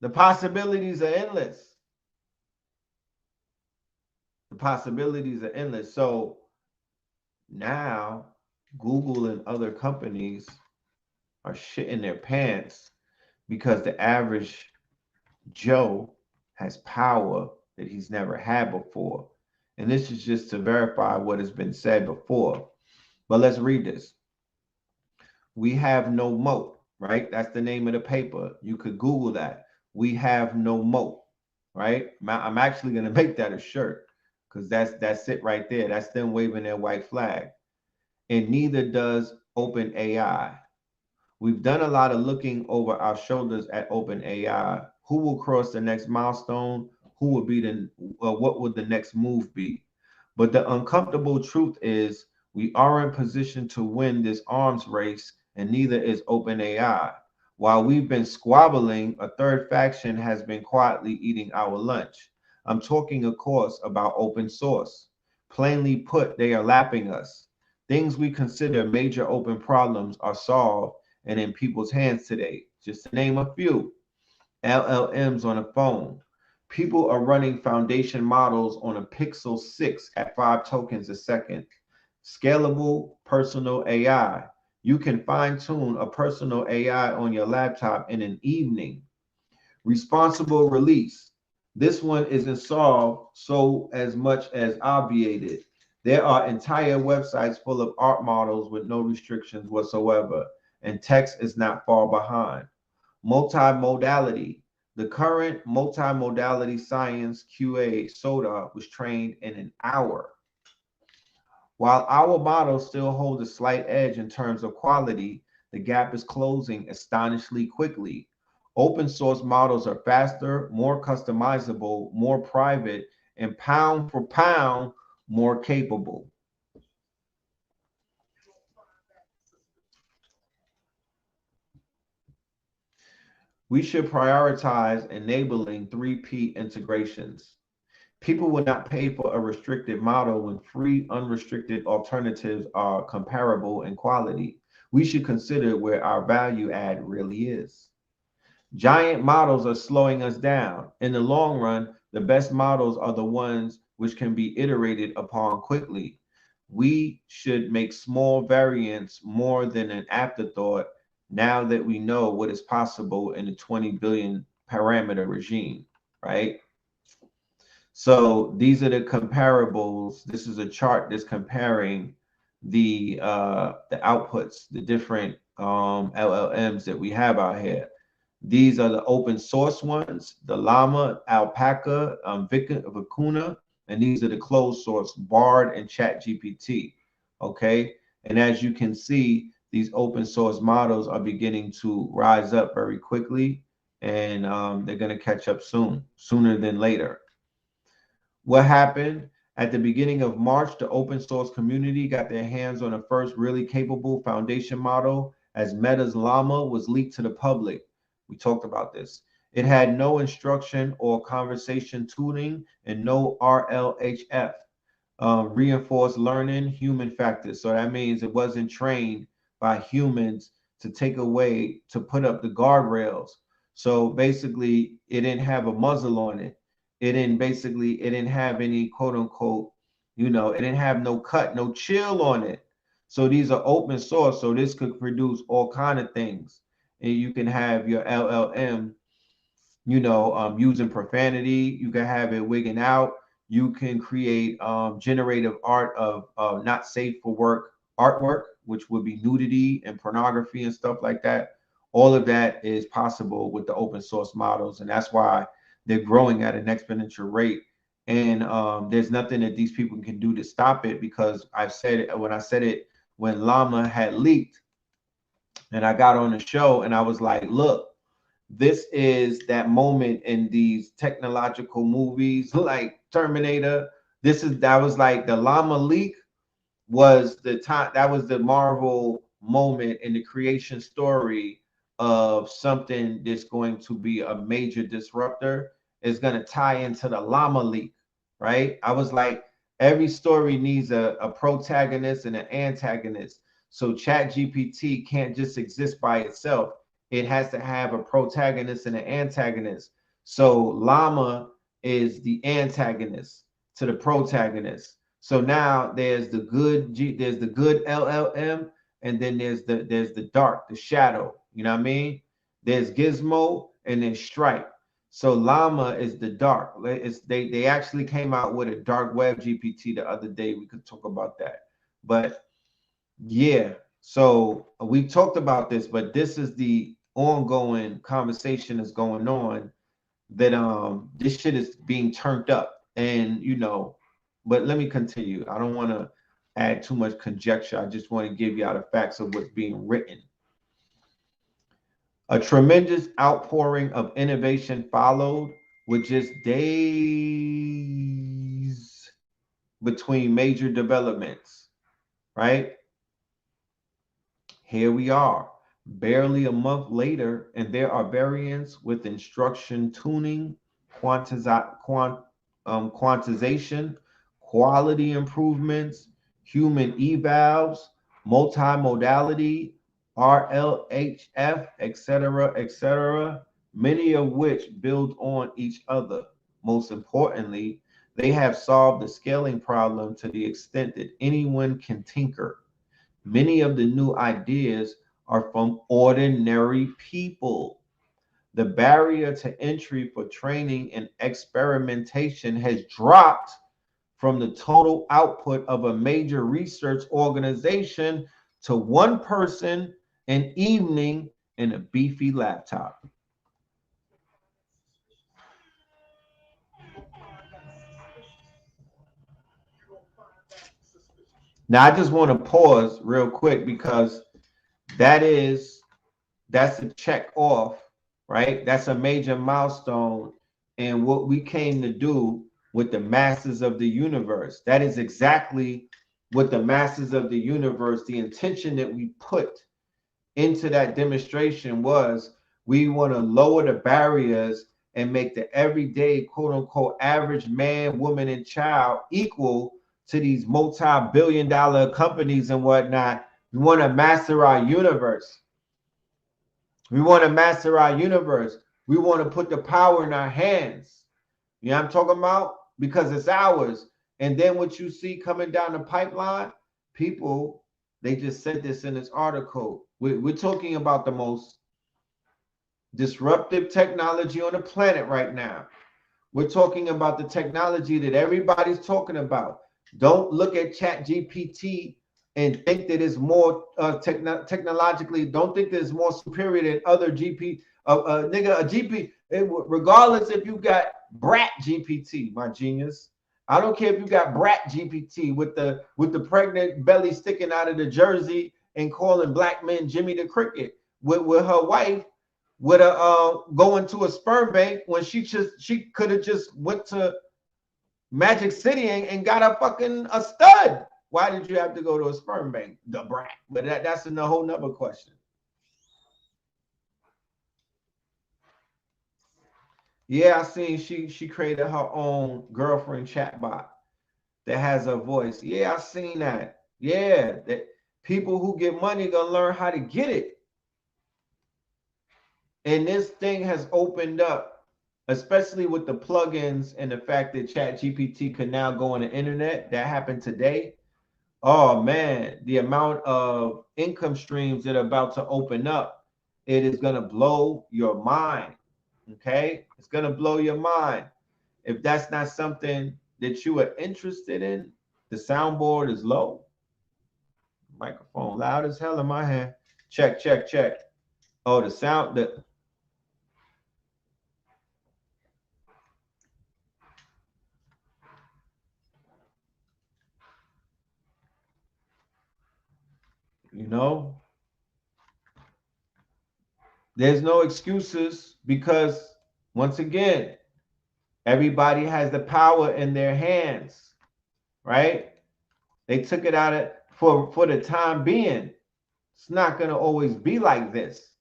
The possibilities are endless. The possibilities are endless. So now Google and other companies are shitting their pants because the average Joe has power that he's never had before. And this is just to verify what has been said before. But let's read this. We have no moat, right? That's the name of the paper. You could Google that. We have no moat, right? I'm actually going to make that a shirt, because that's it right there. That's them waving their white flag. And neither does OpenAI. We've done a lot of looking over our shoulders at OpenAI. Who will cross the next milestone? Who will be what would the next move be? But the uncomfortable truth is we are in position to win this arms race, and neither is OpenAI. While we've been squabbling, a third faction has been quietly eating our lunch. I'm talking, of course, about open source. Plainly put, they are lapping us. Things we consider major open problems are solved and in people's hands today. Just to name a few. LLMs on a phone. People are running foundation models on a Pixel 6 at 5 tokens a second. Scalable personal AI. You can fine-tune a personal AI on your laptop in an evening. Responsible release. This one isn't solved so as much as obviated. There are entire websites full of art models with no restrictions whatsoever, and text is not far behind. Multimodality. The current multimodality science QA soda was trained in an hour. While our models still hold a slight edge in terms of quality, the gap is closing astonishingly quickly. Open source models are faster, more customizable, more private, and pound for pound, more capable. We should prioritize enabling 3P integrations. People will not pay for a restricted model when free, unrestricted alternatives are comparable in quality. We should consider where our value add really is. Giant models are slowing us down. In the long run, the best models are the ones which can be iterated upon quickly. We should make small variants more than an afterthought now that we know what is possible in the 20 billion parameter regime, right? So these are the comparables. This is a chart that's comparing the outputs, the different LLMs that we have out here. These are the open source ones, the Llama, Alpaca, Vicuna, and these are the closed source, Bard and ChatGPT. Okay, and as you can see, these open source models are beginning to rise up very quickly, and they're going to catch up soon, sooner than later. What happened? At the beginning of March, the open source community got their hands on the first really capable foundation model as Meta's Llama was leaked to the public. We talked about this. It had no instruction or conversation tuning and no RLHF, reinforced learning human factors. So that means it wasn't trained by humans to take away, to put up the guardrails. So basically, it didn't have a muzzle on it. It didn't have any quote unquote, it didn't have no cut, no chill on it. So these are open source. So this could produce all kind of things. And you can have your LLM, using profanity. You can have it wigging out. You can create generative art of not safe for work artwork, which would be nudity and pornography and stuff like that. All of that is possible with the open source models, and that's why they're growing at an exponential rate. And there's nothing that these people can do to stop it, because I said it when Llama had leaked, and I got on the show and I was like, look, this is that moment in these technological movies like Terminator. That was like the Llama leak was the time, that was the Marvel moment in the creation story of something that's going to be a major disruptor. Is going to tie into the Llama leak, right? I was like, every story needs a protagonist and an antagonist. So ChatGPT can't just exist by itself. It has to have a protagonist and an antagonist. So Llama is the antagonist to the protagonist. So now there's the good LLM, and then there's the dark, the shadow. You know what I mean? There's Gizmo and then Stripe. So Llama is the dark. They actually came out with a dark web GPT the other day. We could talk about that. But yeah, so we talked about this, but this is the ongoing conversation that's going on, that this shit is being turned up. And but let me continue. I don't want to add too much conjecture. I just want to give you all the facts of what's being written. A tremendous outpouring of innovation followed, with just days between major developments, right? Here we are, barely a month later, and there are variants with instruction tuning, quantization, quality improvements, human evals, multimodality, RLHF, etc., many of which build on each other. Most importantly, they have solved the scaling problem to the extent that anyone can tinker. Many of the new ideas are from ordinary people. The barrier to entry for training and experimentation has dropped from the total output of a major research organization to one person, an evening, and a beefy laptop. Now, I just want to pause real quick, because that's a check off, right? That's a major milestone in what we came to do with the masses of the universe. That is exactly what the masses of the universe, the intention that we put into that demonstration was, we want to lower the barriers and make the everyday quote unquote average man, woman, and child equal to these multi-billion-dollar companies and whatnot. We want to master our universe. We want to master our universe. We want to put the power in our hands. You know what I'm talking about? Because it's ours. And then what you see coming down the pipeline, people, they just said this in this article. We're talking about the most disruptive technology on the planet right now. We're talking about the technology that everybody's talking about. Don't look at ChatGPT and think that it's more technologically. Don't think that it's more superior than other GP. Regardless if you got Brat GPT, my genius. I don't care if you got Brat GPT with the pregnant belly sticking out of the jersey and calling black men Jimmy the Cricket, with her wife with a going to a sperm bank when she could have just went to Magic City ain't got a stud. Why did you have to go to a sperm bank? The brat. But that's a whole nother question. Yeah, I seen she created her own girlfriend chatbot that has a voice. Yeah, I seen that. Yeah, that people who get money gonna learn how to get it. And this thing has opened up, especially with the plugins and the fact that ChatGPT can now go on the internet. That happened today. Oh man, the amount of income streams that are about to open up, it is gonna blow your mind. Okay, it's gonna blow your mind. If that's not something that you are interested in, the soundboard is low. Microphone loud as hell in my hand. Check, check, check. Oh, the sound, you know, there's no excuses because once again, everybody has the power in their hands, right? They took it out of for the time being. It's not going to always be like this.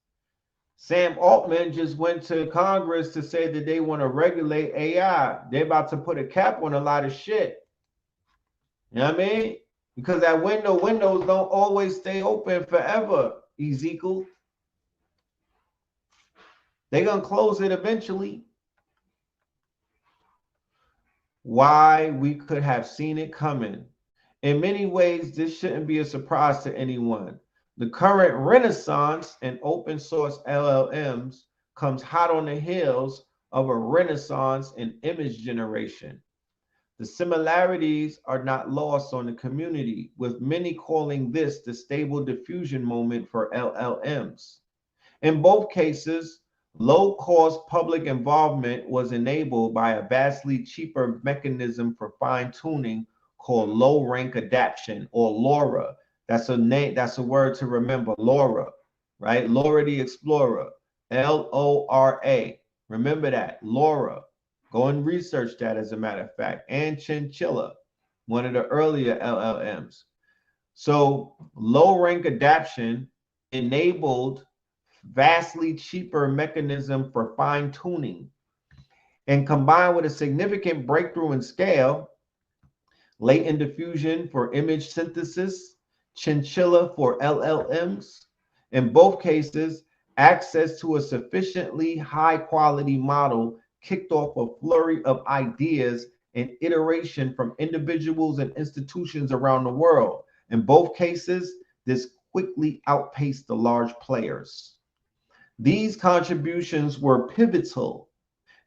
Sam Altman just went to Congress to say that they want to regulate AI. They're about to put a cap on a lot of shit. You know what I mean? Because that windows don't always stay open forever, Ezekiel. They're going to close it eventually. Why we could have seen it coming. In many ways, this shouldn't be a surprise to anyone. The current renaissance in open source LLMs comes hot on the heels of a renaissance in image generation. The similarities are not lost on the community, with many calling this the stable diffusion moment for LLMs. In both cases, low-cost public involvement was enabled by a vastly cheaper mechanism for fine-tuning called low-rank adaptation, or LoRa. That's a name, that's a word to remember, LoRa, right? LoRa the Explorer, LoRa. Remember that, LoRa. Go and research that, as a matter of fact. And Chinchilla, one of the earlier LLMs. So low-rank adaptation enabled vastly cheaper mechanism for fine-tuning, and combined with a significant breakthrough in scale, latent diffusion for image synthesis, Chinchilla for LLMs. In both cases, access to a sufficiently high-quality model kicked off a flurry of ideas and iteration from individuals and institutions around the world. In both cases, this quickly outpaced the large players. These contributions were pivotal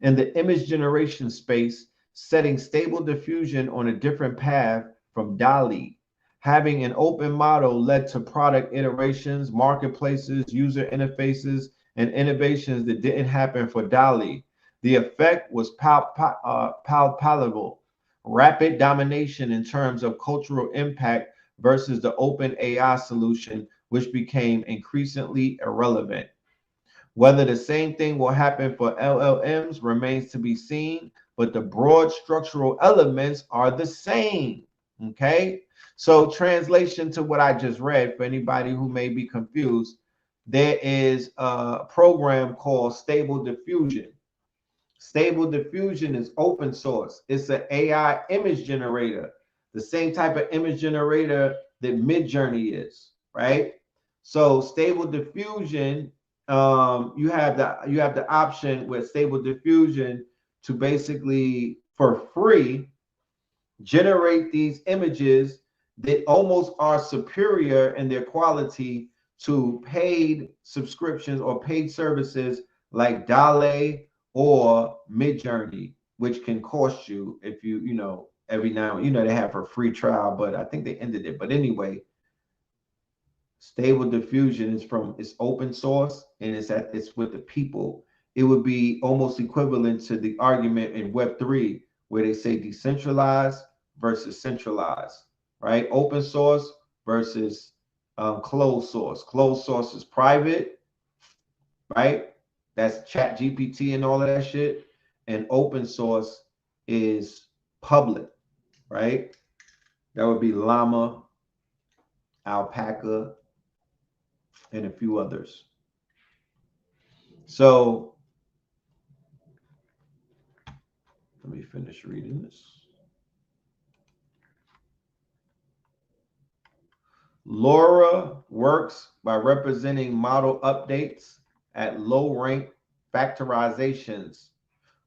in the image generation space, setting stable diffusion on a different path from DALL-E. Having an open model led to product iterations, marketplaces, user interfaces, and innovations that didn't happen for DALL-E. The effect was palpable, rapid domination in terms of cultural impact versus the open AI solution, which became increasingly irrelevant. Whether the same thing will happen for LLMs remains to be seen, but the broad structural elements are the same. Okay, so translation to what I just read, for anybody who may be confused, there is a program called Stable Diffusion. Stable Diffusion is open source. It's an AI image generator, the same type of image generator that Midjourney is, right? So Stable Diffusion, you have the option with Stable Diffusion to basically, for free, generate these images that almost are superior in their quality to paid subscriptions or paid services like DALL-E or Midjourney, which can cost you, if you every now and they have a free trial, but I think they ended it. But anyway, Stable Diffusion it's open source, and it's with the people. It would be almost equivalent to the argument in Web3 where they say decentralized versus centralized, right? Open source versus closed source. Closed source is private, right? That's Chat GPT and all of that shit. And open source is public, right? That would be llama, alpaca, and a few others. So let me finish reading this. LoRa works by representing model updates at low rank factorizations,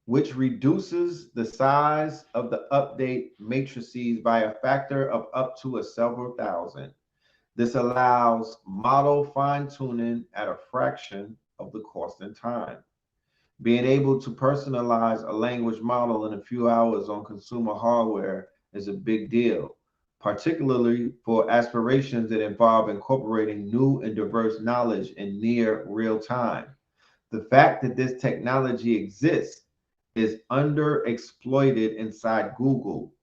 which reduces the size of the update matrices by a factor of up to several thousand. This allows model fine-tuning at a fraction of the cost and time. Being able to personalize a language model in a few hours on consumer hardware is a big deal, particularly for aspirations that involve incorporating new and diverse knowledge in near real time. The fact that this technology exists is underexploited inside Google,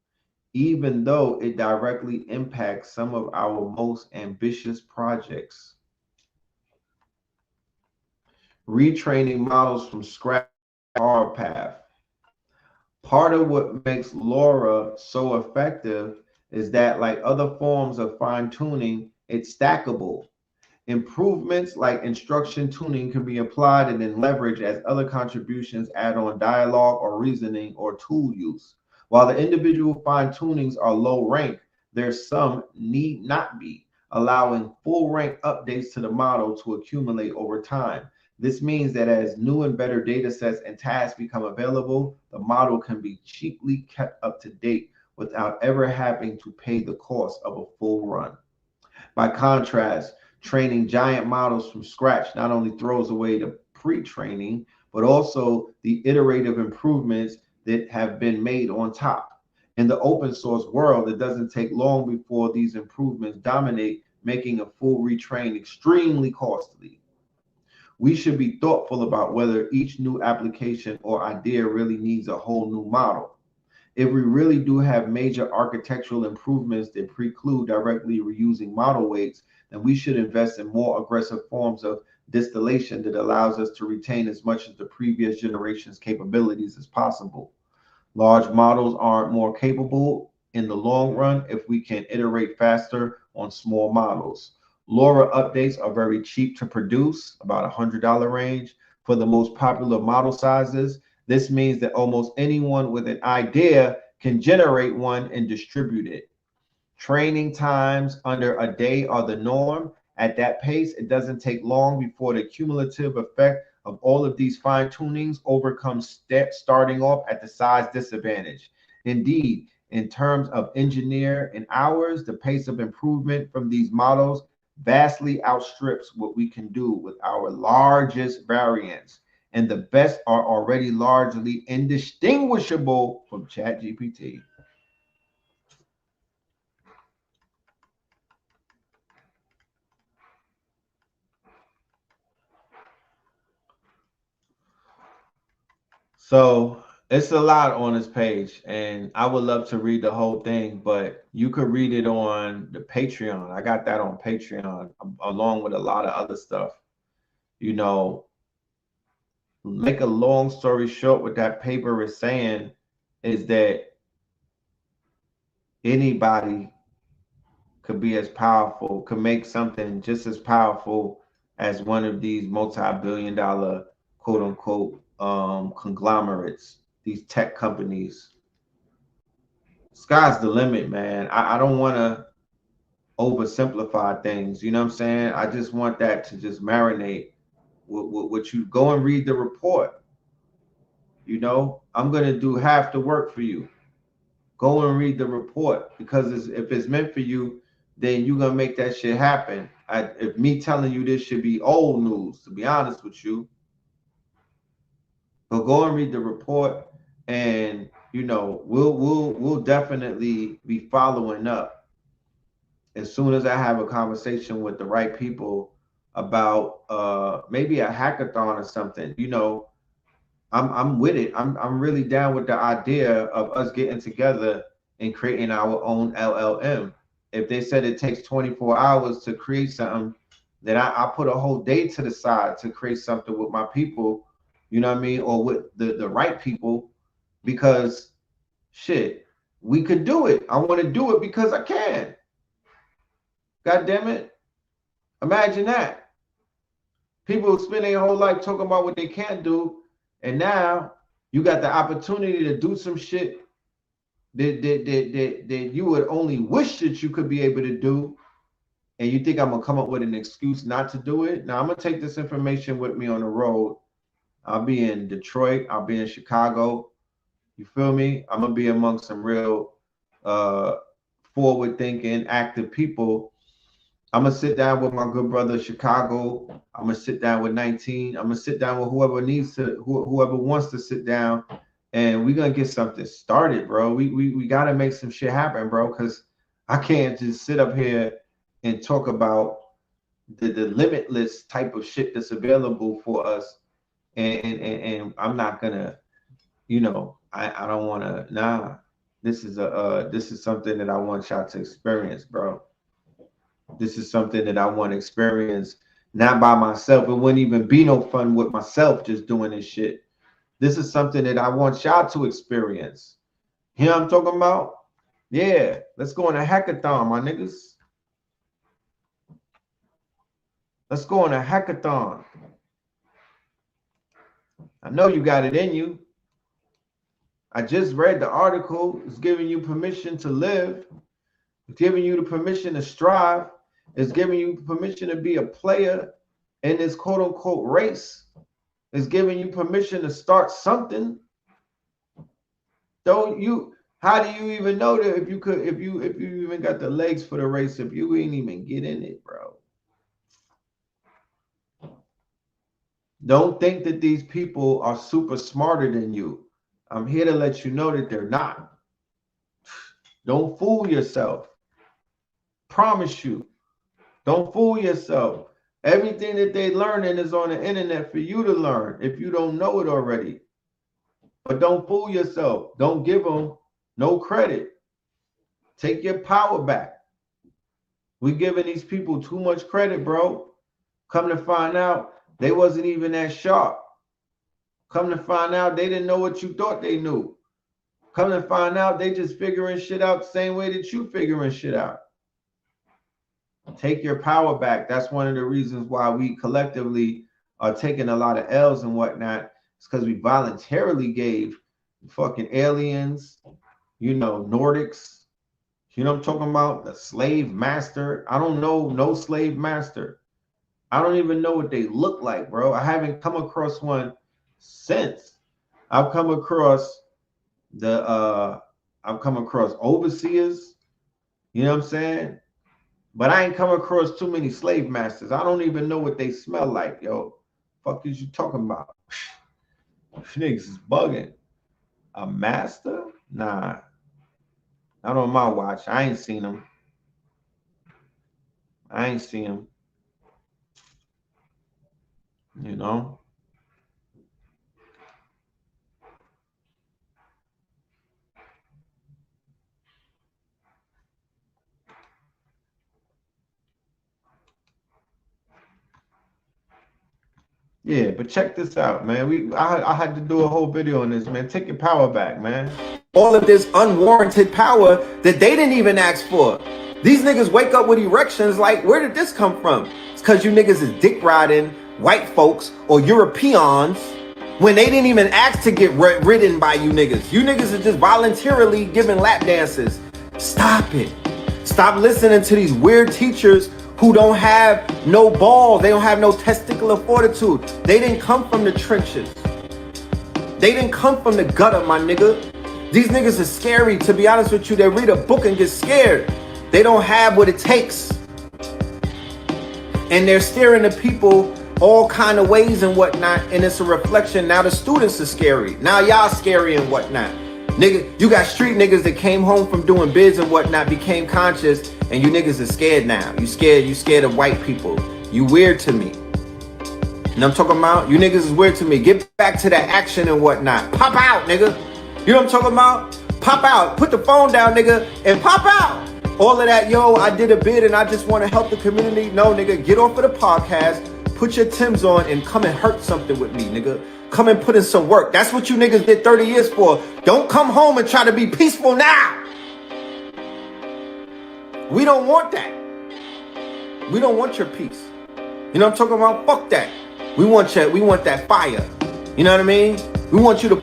even though it directly impacts some of our most ambitious projects. Retraining models from scratch hard path. Part of what makes LoRa so effective is that, like other forms of fine tuning, it's stackable. Improvements like instruction tuning can be applied and then leveraged as other contributions add on dialogue or reasoning or tool use. While the individual fine tunings are low rank, there's some need not be, allowing full rank updates to the model to accumulate over time. This means that as new and better data sets and tasks become available, the model can be cheaply kept up to date without ever having to pay the cost of a full run. By contrast, training giant models from scratch not only throws away the pre-training, but also the iterative improvements that have been made on top. In the open source world, it doesn't take long before these improvements dominate, making a full retrain extremely costly. We should be thoughtful about whether each new application or idea really needs a whole new model. If we really do have major architectural improvements that preclude directly reusing model weights, then we should invest in more aggressive forms of distillation that allows us to retain as much of the previous generation's capabilities as possible. Large models aren't more capable in the long run if we can iterate faster on small models. LoRa updates are very cheap to produce, about $100 range for the most popular model sizes. This means that almost anyone with an idea can generate one and distribute it. Training times under a day are the norm. At that pace, it doesn't take long before the cumulative effect of all of these fine tunings overcomes starting off at the size disadvantage. Indeed, in terms of engineer and hours, the pace of improvement from these models vastly outstrips what we can do with our largest variants. And the best are already largely indistinguishable from ChatGPT. So it's a lot on this page, and I would love to read the whole thing, but you could read it on the Patreon. I got that on Patreon along with a lot of other stuff. You know, make a long story short, what that paper is saying is that anybody could be as powerful, could make something just as powerful as one of these multi-billion dollar quote unquote conglomerates, these tech companies. Sky's the limit, man. I don't want to oversimplify things. You know what I'm saying? I just want that to just marinate. What you go and read the report. You know, I'm going to do half the work for you. Go and read the report, because if it's meant for you, then you're going to make that shit happen. If me telling you this should be old news, to be honest with you. But go and read the report, and you know, we'll definitely be following up as soon as I have a conversation with the right people about maybe a hackathon or something. You know, I'm with it. I'm really down with the idea of us getting together and creating our own LLM. If they said it takes 24 hours to create something, then I put a whole day to the side to create something with my people, you know what I mean, or with the right people, because shit, we could do it. I want to do it because I can. God damn it. Imagine that. People spend their whole life talking about what they can't do, and now you got the opportunity to do some shit that you would only wish that you could be able to do, and you think I'm gonna come up with an excuse not to do it. Now I'm gonna take this information with me on the road. I'll be in Detroit, I'll be in Chicago. You feel me? I'm gonna be among some real forward thinking, active people. I'm gonna sit down with my good brother Chicago. I'm gonna sit down with 19. I'm gonna sit down with whoever needs to, whoever wants to sit down, and we're gonna get something started, bro. We gotta make some shit happen, bro, because I can't just sit up here and talk about the limitless type of shit that's available for us, and I'm not gonna, you know, I don't wanna, nah. This is something that I want y'all to experience, bro. This is something that I want to experience, not by myself. It wouldn't even be no fun with myself just doing this shit. This is something that I want y'all to experience. You know what I'm talking about? Yeah, let's go on a hackathon, my niggas. Let's go on a hackathon. I know you got it in you. I just read the article. It's giving you permission to live. It's giving you the permission to strive. It's giving you permission to be a player in this quote unquote race. It's giving you permission to start something. How do you even know that if you even got the legs for the race, if you ain't even get in it, bro? Don't think that these people are super smarter than you. I'm here to let you know that they're not. Don't fool yourself. Promise you. Don't fool yourself. Everything that they learning is on the internet for you to learn if you don't know it already. But don't fool yourself. Don't give them no credit. Take your power back. We're giving these people too much credit, bro. Come to find out, they wasn't even that sharp. Come to find out, they didn't know what you thought they knew. Come to find out, they just figuring shit out the same way that you figuring shit out. Take your power back. That's one of the reasons why we collectively are taking a lot of L's and whatnot. It's because we voluntarily gave fucking aliens, you know, Nordics. You know what I'm talking about? The slave master. I don't know no slave master. I don't even know what they look like, bro. I haven't come across one since. I've come across overseers. You know what I'm saying? But I ain't come across too many slave masters. I don't even know what they smell like, yo. Fuck is you talking about? Niggas is bugging. A master? Nah. Not on my watch. I ain't seen them. I ain't seen them. You know? Yeah, but check this out, man. I had to do a whole video on this, man. Take your power back, man. All of this unwarranted power that they didn't even ask for. These niggas wake up with erections like, where did this come from? It's because you niggas is dick riding white folks or Europeans when they didn't even ask to get ridden by you niggas. You niggas are just voluntarily giving lap dances. Stop it. Stop listening to these weird teachers who don't have no balls. They don't have no testicular fortitude. They didn't come from the trenches. They didn't come from the gutter, my nigga. These niggas are scary. To be honest with you, they read a book and get scared. They don't have what it takes. And they're steering the people all kind of ways and whatnot. And it's a reflection. Now the students are scary. Now y'all scary and whatnot. Nigga, you got street niggas that came home from doing bids and whatnot, became conscious, and you niggas are scared now. You scared of white people. You weird to me. And I'm talking about, you niggas is weird to me. Get back to that action and whatnot. Pop out, nigga. You know what I'm talking about? Pop out. Put the phone down, nigga, and pop out. All of that, yo, I did a bid and I just want to help the community. No, nigga, get off of the podcast, put your Timbs on, and come and hurt something with me, nigga. Come and put in some work. That's what you niggas did 30 years for. Don't come home and try to be peaceful now. We don't want that. We don't want your peace. You know what I'm talking about? Fuck that. We want that fire. You know what I mean? We want you to.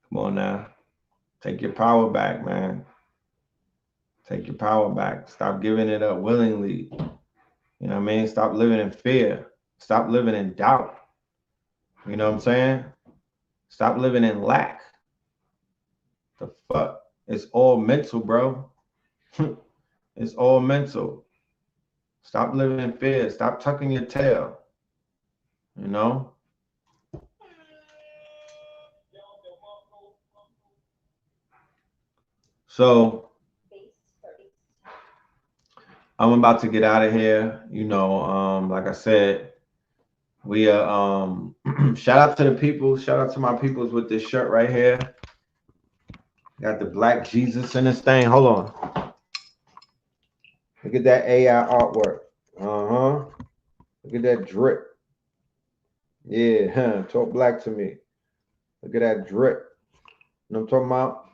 Come on now. Take your power back, man. Take your power back. Stop giving it up willingly. You know what I mean? Stop living in fear. Stop living in doubt. You know what I'm saying? Stop living in lack. The fuck? It's all mental, bro. It's all mental. Stop living in fear. Stop tucking your tail. You know? So I'm about to get out of here. You know, like I said, we shout out to the people. Shout out to my peoples with this shirt right here. Got the black Jesus in this thing. Hold on. Look at that AI artwork. Look at that drip. Yeah, talk black to me. Look at that drip. You know what I'm talking about?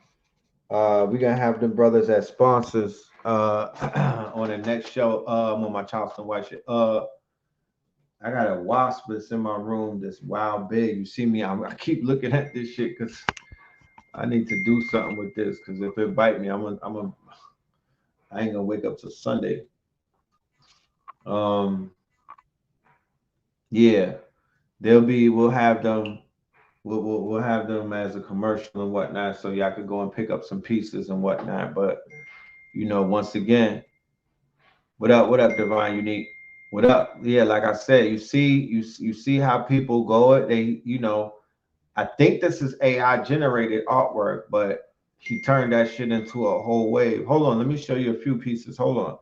We're gonna have them brothers as sponsors on the next show. On my Charleston White shit. I got a wasp that's in my room that's wild big. You see me? I keep looking at this shit because I need to do something with this. Because if it bite me, I ain't gonna wake up till Sunday. Yeah, we'll have them. We'll have them as a commercial and whatnot, so y'all could go and pick up some pieces and whatnot. But you know, once again, what up, Divine Unique? What up? Yeah, like I said, you see how people go. They, you know, I think this is AI generated artwork, but he turned that shit into a whole wave. Hold on, let me show you a few pieces. Hold on.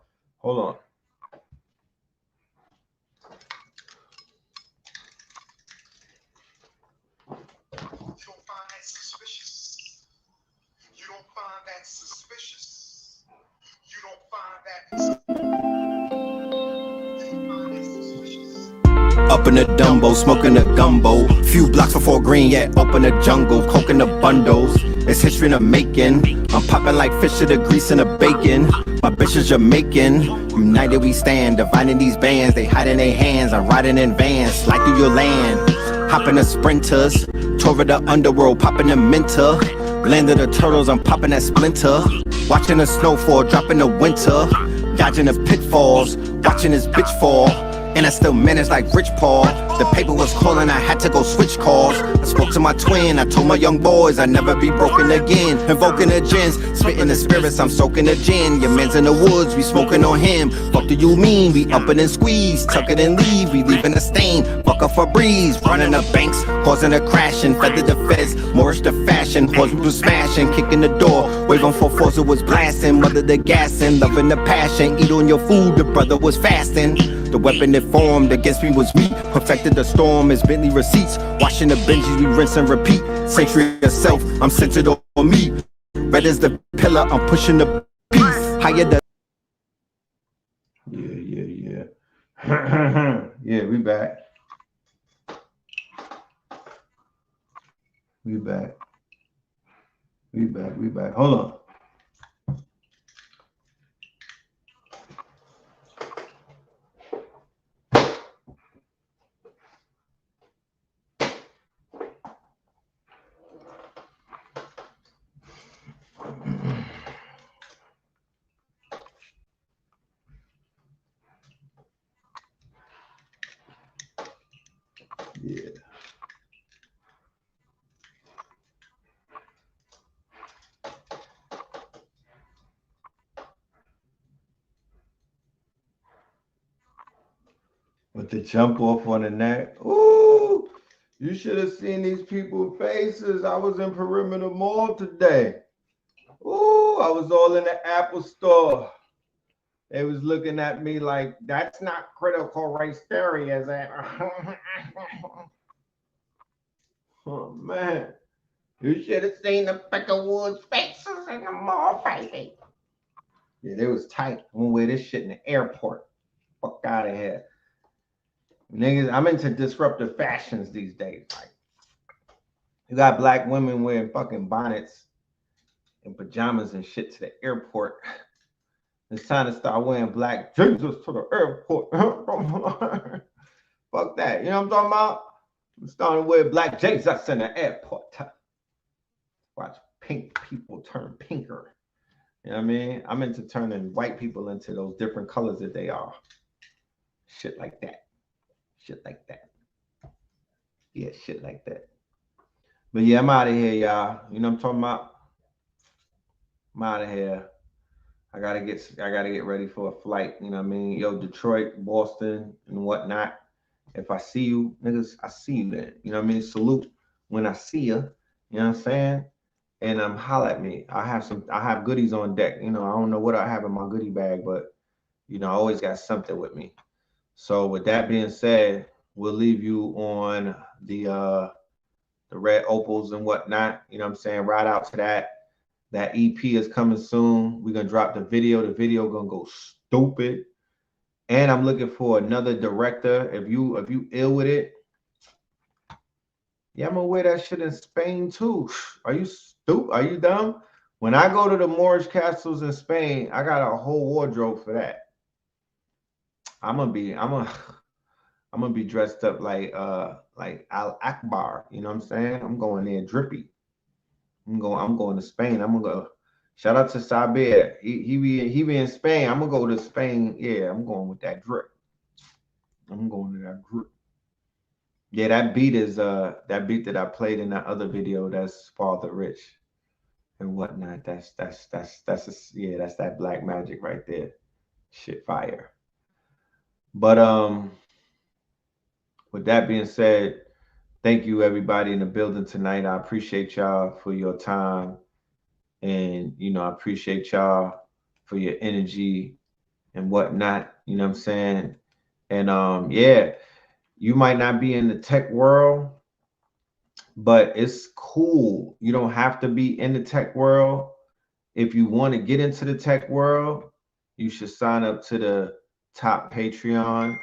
Up in the Dumbo, smoking a gumbo. Few blocks before green, yeah, up in the jungle, coking the bundles. It's history in the making. I'm popping like fish to the grease and the bacon. My bitch is Jamaican. United we stand, dividing these bands. They hide in their hands. I'm riding in vans, slide through your land. Hopping the sprinters, tour of the underworld, popping the minter. Landing the turtles, I'm popping that splinter. Watching the snowfall, dropping the winter. Dodging the pitfalls, watching this bitch fall. And I still managed like Rich Paul. The paper was calling, I had to go switch calls. I spoke to my twin, I told my young boys I'd never be broken again. Invoking the gins, spitting the spirits, I'm soaking the gin. Your man's in the woods, we smoking on him. Fuck do you mean? We up it and squeeze, tuck it and leave, we leaving a stain. Fuck up for breeze, running the banks, causing a crashing. Feather the feds, Moorish the fashion, pause we was smashing, kicking the door. Waving for force, it was blasting. Mother the gassing, loving the passion. Eat on your food, the brother was fasting. The weapon that formed against me was me. Perfected the storm as Bentley receipts. Washing the Benjis, we rinse and repeat. Sanctuary of self, I'm centered on me. Red as the pillar, I'm pushing the peace. Higher the. Yeah. Yeah, we back. We back. Hold on. Yeah. With the jump off on the neck. Ooh, you should have seen these people's faces. I was in Perimeter Mall today. Ooh, I was all in the Apple store. They was looking at me like, that's not critical race theory, is it? Oh, man. You should have seen the Peckerwood's faces in the mall, baby. Yeah, they was tight. I'm gonna wear this shit in the airport. Fuck out of here. Niggas, I'm into disruptive fashions these days. Like, you got black women wearing fucking bonnets and pajamas and shit to the airport. It's time to start wearing black Jesus to the airport. Fuck that. You know what I'm talking about? I'm starting to wear black Jesus in the airport. Watch pink people turn pinker. You know what I mean? I'm into turning white people into those different colors that they are. Shit like that. Shit like that. Yeah, shit like that. But yeah, I'm out of here, y'all. You know what I'm talking about? I'm out of here. I gotta get ready for a flight. You know what I mean? Yo, Detroit, Boston, and whatnot. If I see you, niggas, I see you then. You know what I mean? Salute when I see you. You know what I'm saying? And holla at me. I have goodies on deck. You know, I don't know what I have in my goodie bag, but you know, I always got something with me. So with that being said, we'll leave you on the red opals and whatnot. You know what I'm saying? Right out to that. That EP is coming soon. We're gonna drop the video. The video gonna go stupid. And I'm looking for another director. If you ill with it, yeah, I'm gonna wear that shit in Spain too. Are you stupid? Are you dumb? When I go to the Moorish castles in Spain, I got a whole wardrobe for that. I'm gonna be dressed up like Al Akbar. You know what I'm saying? I'm going there drippy. I'm going to Spain. I'm gonna go. Shout out to Sabir. He be in Spain. I'm gonna go to Spain. Yeah, I'm going with that drip. I'm going to that drip. Yeah, that beat is that beat that I played in that other video. That's Father Rich and whatnot. That's yeah, that's that black magic right there. Shit fire. But with that being said, thank you everybody in the building tonight. I appreciate y'all for your time. And, you know, I appreciate y'all for your energy and whatnot. You know what I'm saying? And yeah, you might not be in the tech world, but it's cool. You don't have to be in the tech world. If you want to get into the tech world, you should sign up to the top Patreon.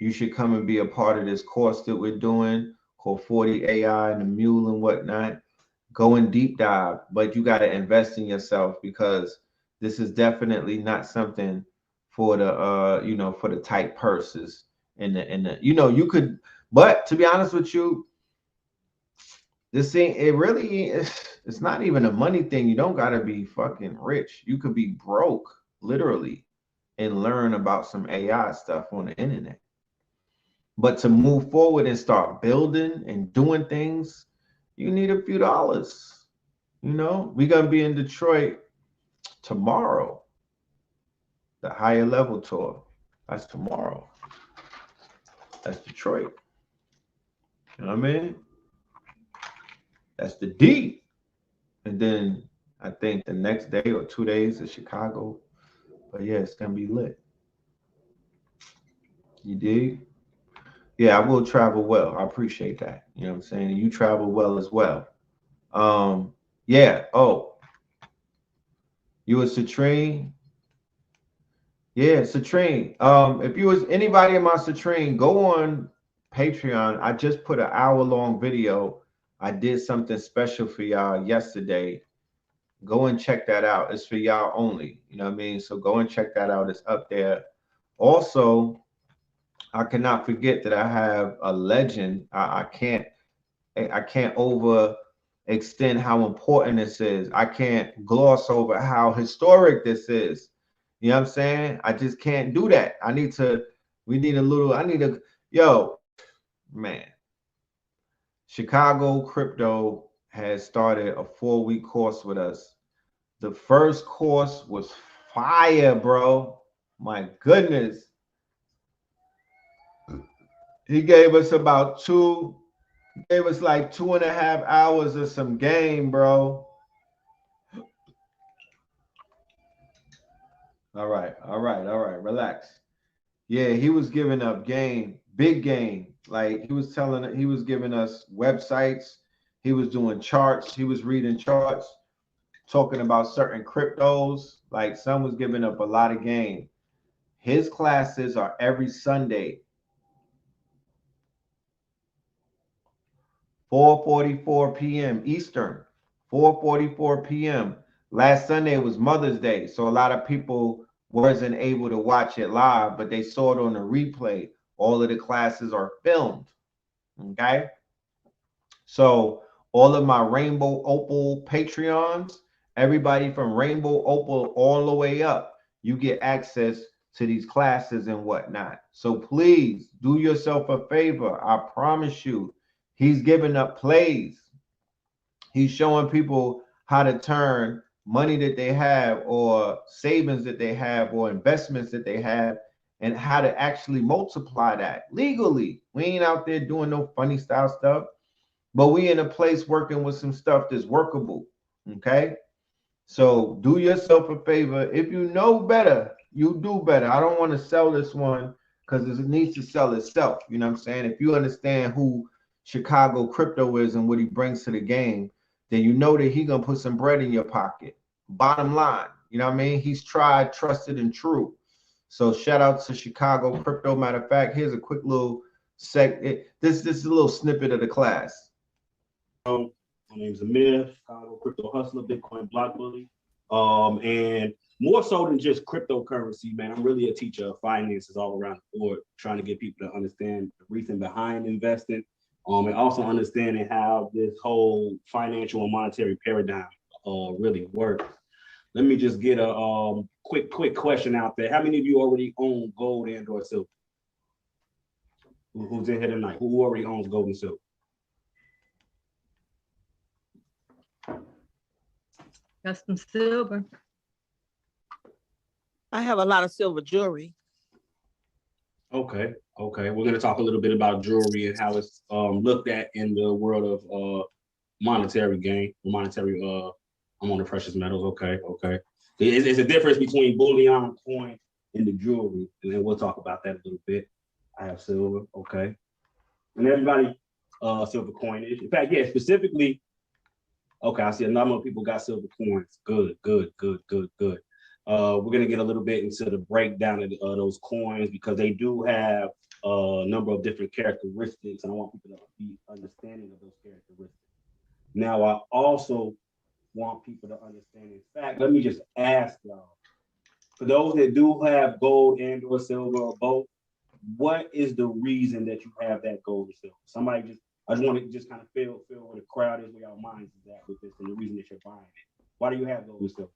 You should come and be a part of this course that we're doing called 40 AI and the Mule and whatnot. Go in deep dive, but you got to invest in yourself because this is definitely not something for the you know, for the tight purses and the you know, you could, but to be honest with you, this thing, it really is, it's not even a money thing. You don't got to be fucking rich. You could be broke literally and learn about some AI stuff on the internet. But to move forward and start building and doing things, you need a few dollars. You know, we're going to be in Detroit tomorrow. The higher level tour. That's tomorrow. That's Detroit. You know what I mean? That's the D. And then I think the next day or 2 days is Chicago. But yeah, it's going to be lit. You dig? Yeah, I will travel well. I appreciate that. You know what I'm saying? You travel well as well. Yeah. Oh, you a Citrine? Yeah, Citrine. If you was anybody in my Citrine, go on Patreon. I just put an hour-long video. I did something special for y'all yesterday. Go and check that out. It's for y'all only. You know what I mean? So go and check that out. It's up there. Also, I cannot forget that I have a legend. I can't overextend how important this is. I can't gloss over how historic this is. You know what I'm saying? I just can't do that. Yo, man. Chicago Crypto has started a 4-week course with us. The first course was fire, bro. My goodness. He gave us like 2.5 hours of some game, bro. All right. Relax. Yeah, he was giving up game, big game. Like he was giving us websites. He was doing charts. He was reading charts, talking about certain cryptos. Like some was giving up a lot of game. His classes are every Sunday. 4:44 p.m. Eastern, 4:44 p.m. Last Sunday was Mother's Day, so a lot of people wasn't able to watch it live, but they saw it on the replay. All of the classes are filmed, okay? So all of my Rainbow Opal Patreons, everybody from Rainbow Opal all the way up, you get access to these classes and whatnot. So please do yourself a favor. I promise you, he's giving up plays. He's showing people how to turn money that they have or savings that they have or investments that they have and how to actually multiply that legally. We ain't out there doing no funny style stuff, but we in a place working with some stuff that's workable, okay? So do yourself a favor. If you know better, you do better. I don't want to sell this one because it needs to sell itself. You know what I'm saying? If you understand who Chicago Crypto is and what he brings to the game, then you know that he's going to put some bread in your pocket. Bottom line, you know what I mean? He's tried, trusted, and true. So shout out to Chicago Crypto. Matter of fact, here's a quick little this is a little snippet of the class. My name's Amir, Chicago Crypto Hustler, Bitcoin Block Bully. And more so than just cryptocurrency, man, I'm really a teacher of finances all around the board, trying to get people to understand the reason behind investing, and also understanding how this whole financial and monetary paradigm really works. Let me just get a quick question out there. How many of you already own gold and or silver? Who's in here tonight? Who already owns gold and silver? Got some silver. I have a lot of silver jewelry. Okay. We're going to talk a little bit about jewelry and how it's looked at in the world of monetary gain, monetary. I'm on the precious metals. Okay. It's a difference between bullion coin and the jewelry, and then we'll talk about that a little bit. I have silver. Okay, and everybody silver coinage. In fact, yeah, specifically. Okay, I see a number of people got silver coins. Good. We're gonna get a little bit into the breakdown of those coins because they do have a number of different characteristics, and I want people to be understanding of those characteristics. Now, I also want people to understand. In fact, let me just ask y'all: for those that do have gold and or silver or both, what is the reason that you have that gold or silver? I just want to just kind of feel where the crowd is, where y'all minds is at with this, and the reason that you're buying it. Why do you have gold and silver?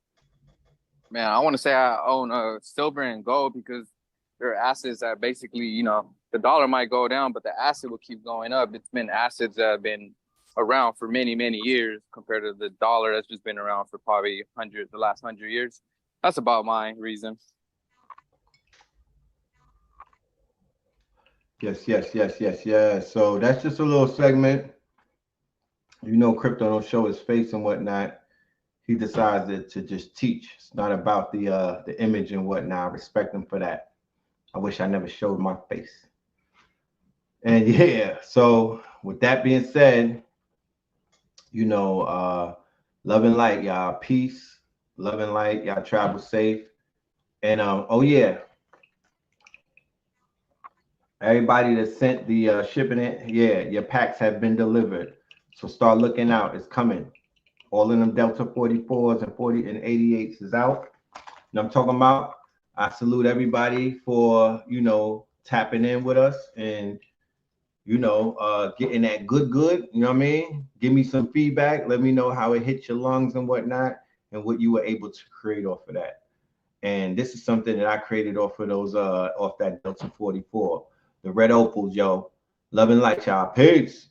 Man, I want to say I own silver and gold because they're assets that basically, the dollar might go down, but the asset will keep going up. It's been assets that have been around for many, many years compared to the dollar that's just been around for probably the last 100 years. That's about my reason. Yes. So that's just a little segment. Crypto don't show his face and whatnot. He decided to just teach. It's not about the image and whatnot. I respect him for that. I wish I never showed my face. And yeah, so with that being said, love and light, y'all. Peace, love and light. Y'all travel safe. And oh yeah, everybody that sent the shipping it, yeah, your packs have been delivered. So start looking out. It's coming. All of them Delta 44s and 40 and 88s is out. And I'm talking about. I salute everybody for tapping in with us and getting that good. You know what I mean? Give me some feedback. Let me know how it hit your lungs and whatnot, and what you were able to create off of that. And this is something that I created off of those off that Delta 44, the red opals, yo. Love and light, y'all. Peace.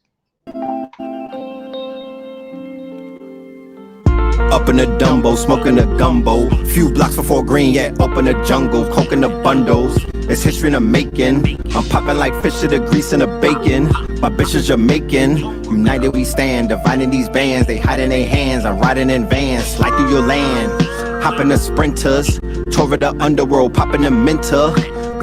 Up in the Dumbo, smoking the gumbo. Few blocks before green, yeah, up in the jungle. Coking the bundles, it's history in the making. I'm popping like fish to the grease and the bacon. My bitch is Jamaican. United we stand, dividing these bands. They hide in their hands, I'm riding in vans. Slide through your land, hopping the sprinters. Tore the underworld, popping the minter.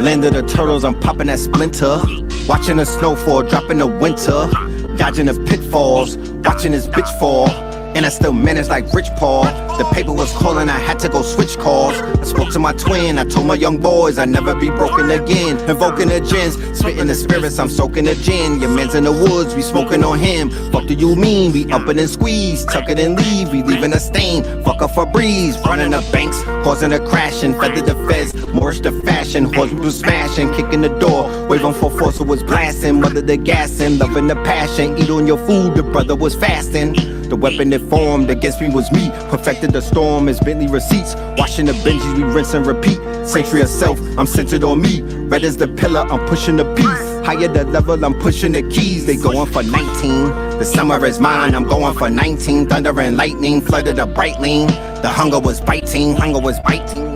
Land of the turtles, I'm popping that splinter. Watching the snowfall, dropping the winter. Dodging the pitfalls, watching this bitch fall. and I still managed like Rich Paul. The paper was calling, I had to go switch calls. I spoke to my twin, I told my young boys I'd never be broken again. Invoking the gins, spitting the spirits, I'm soaking the gin. Your man's in the woods, we smoking on him. Fuck do you mean? We up it and squeeze, tuck it and leave, we leaving a stain. Fuck up for breeze, running the banks, causing a crashing. Feather the feds, Morris the fashion, horse was smashing, kicking the door. Wave on 4 force was blasting, mother the gassing, loving the passion. Eat on your food, the brother was fasting. The weapon that formed against me was me. Perfected the storm as Bentley receipts. Washing the Benjis, we rinse and repeat. Century of self, I'm centered on me. Red as the pillar, I'm pushing the piece. Higher the level, I'm pushing the keys. They going for 19. The summer is mine, I'm going for 19. Thunder and lightning flooded a bright lane. The hunger was biting, hunger was biting.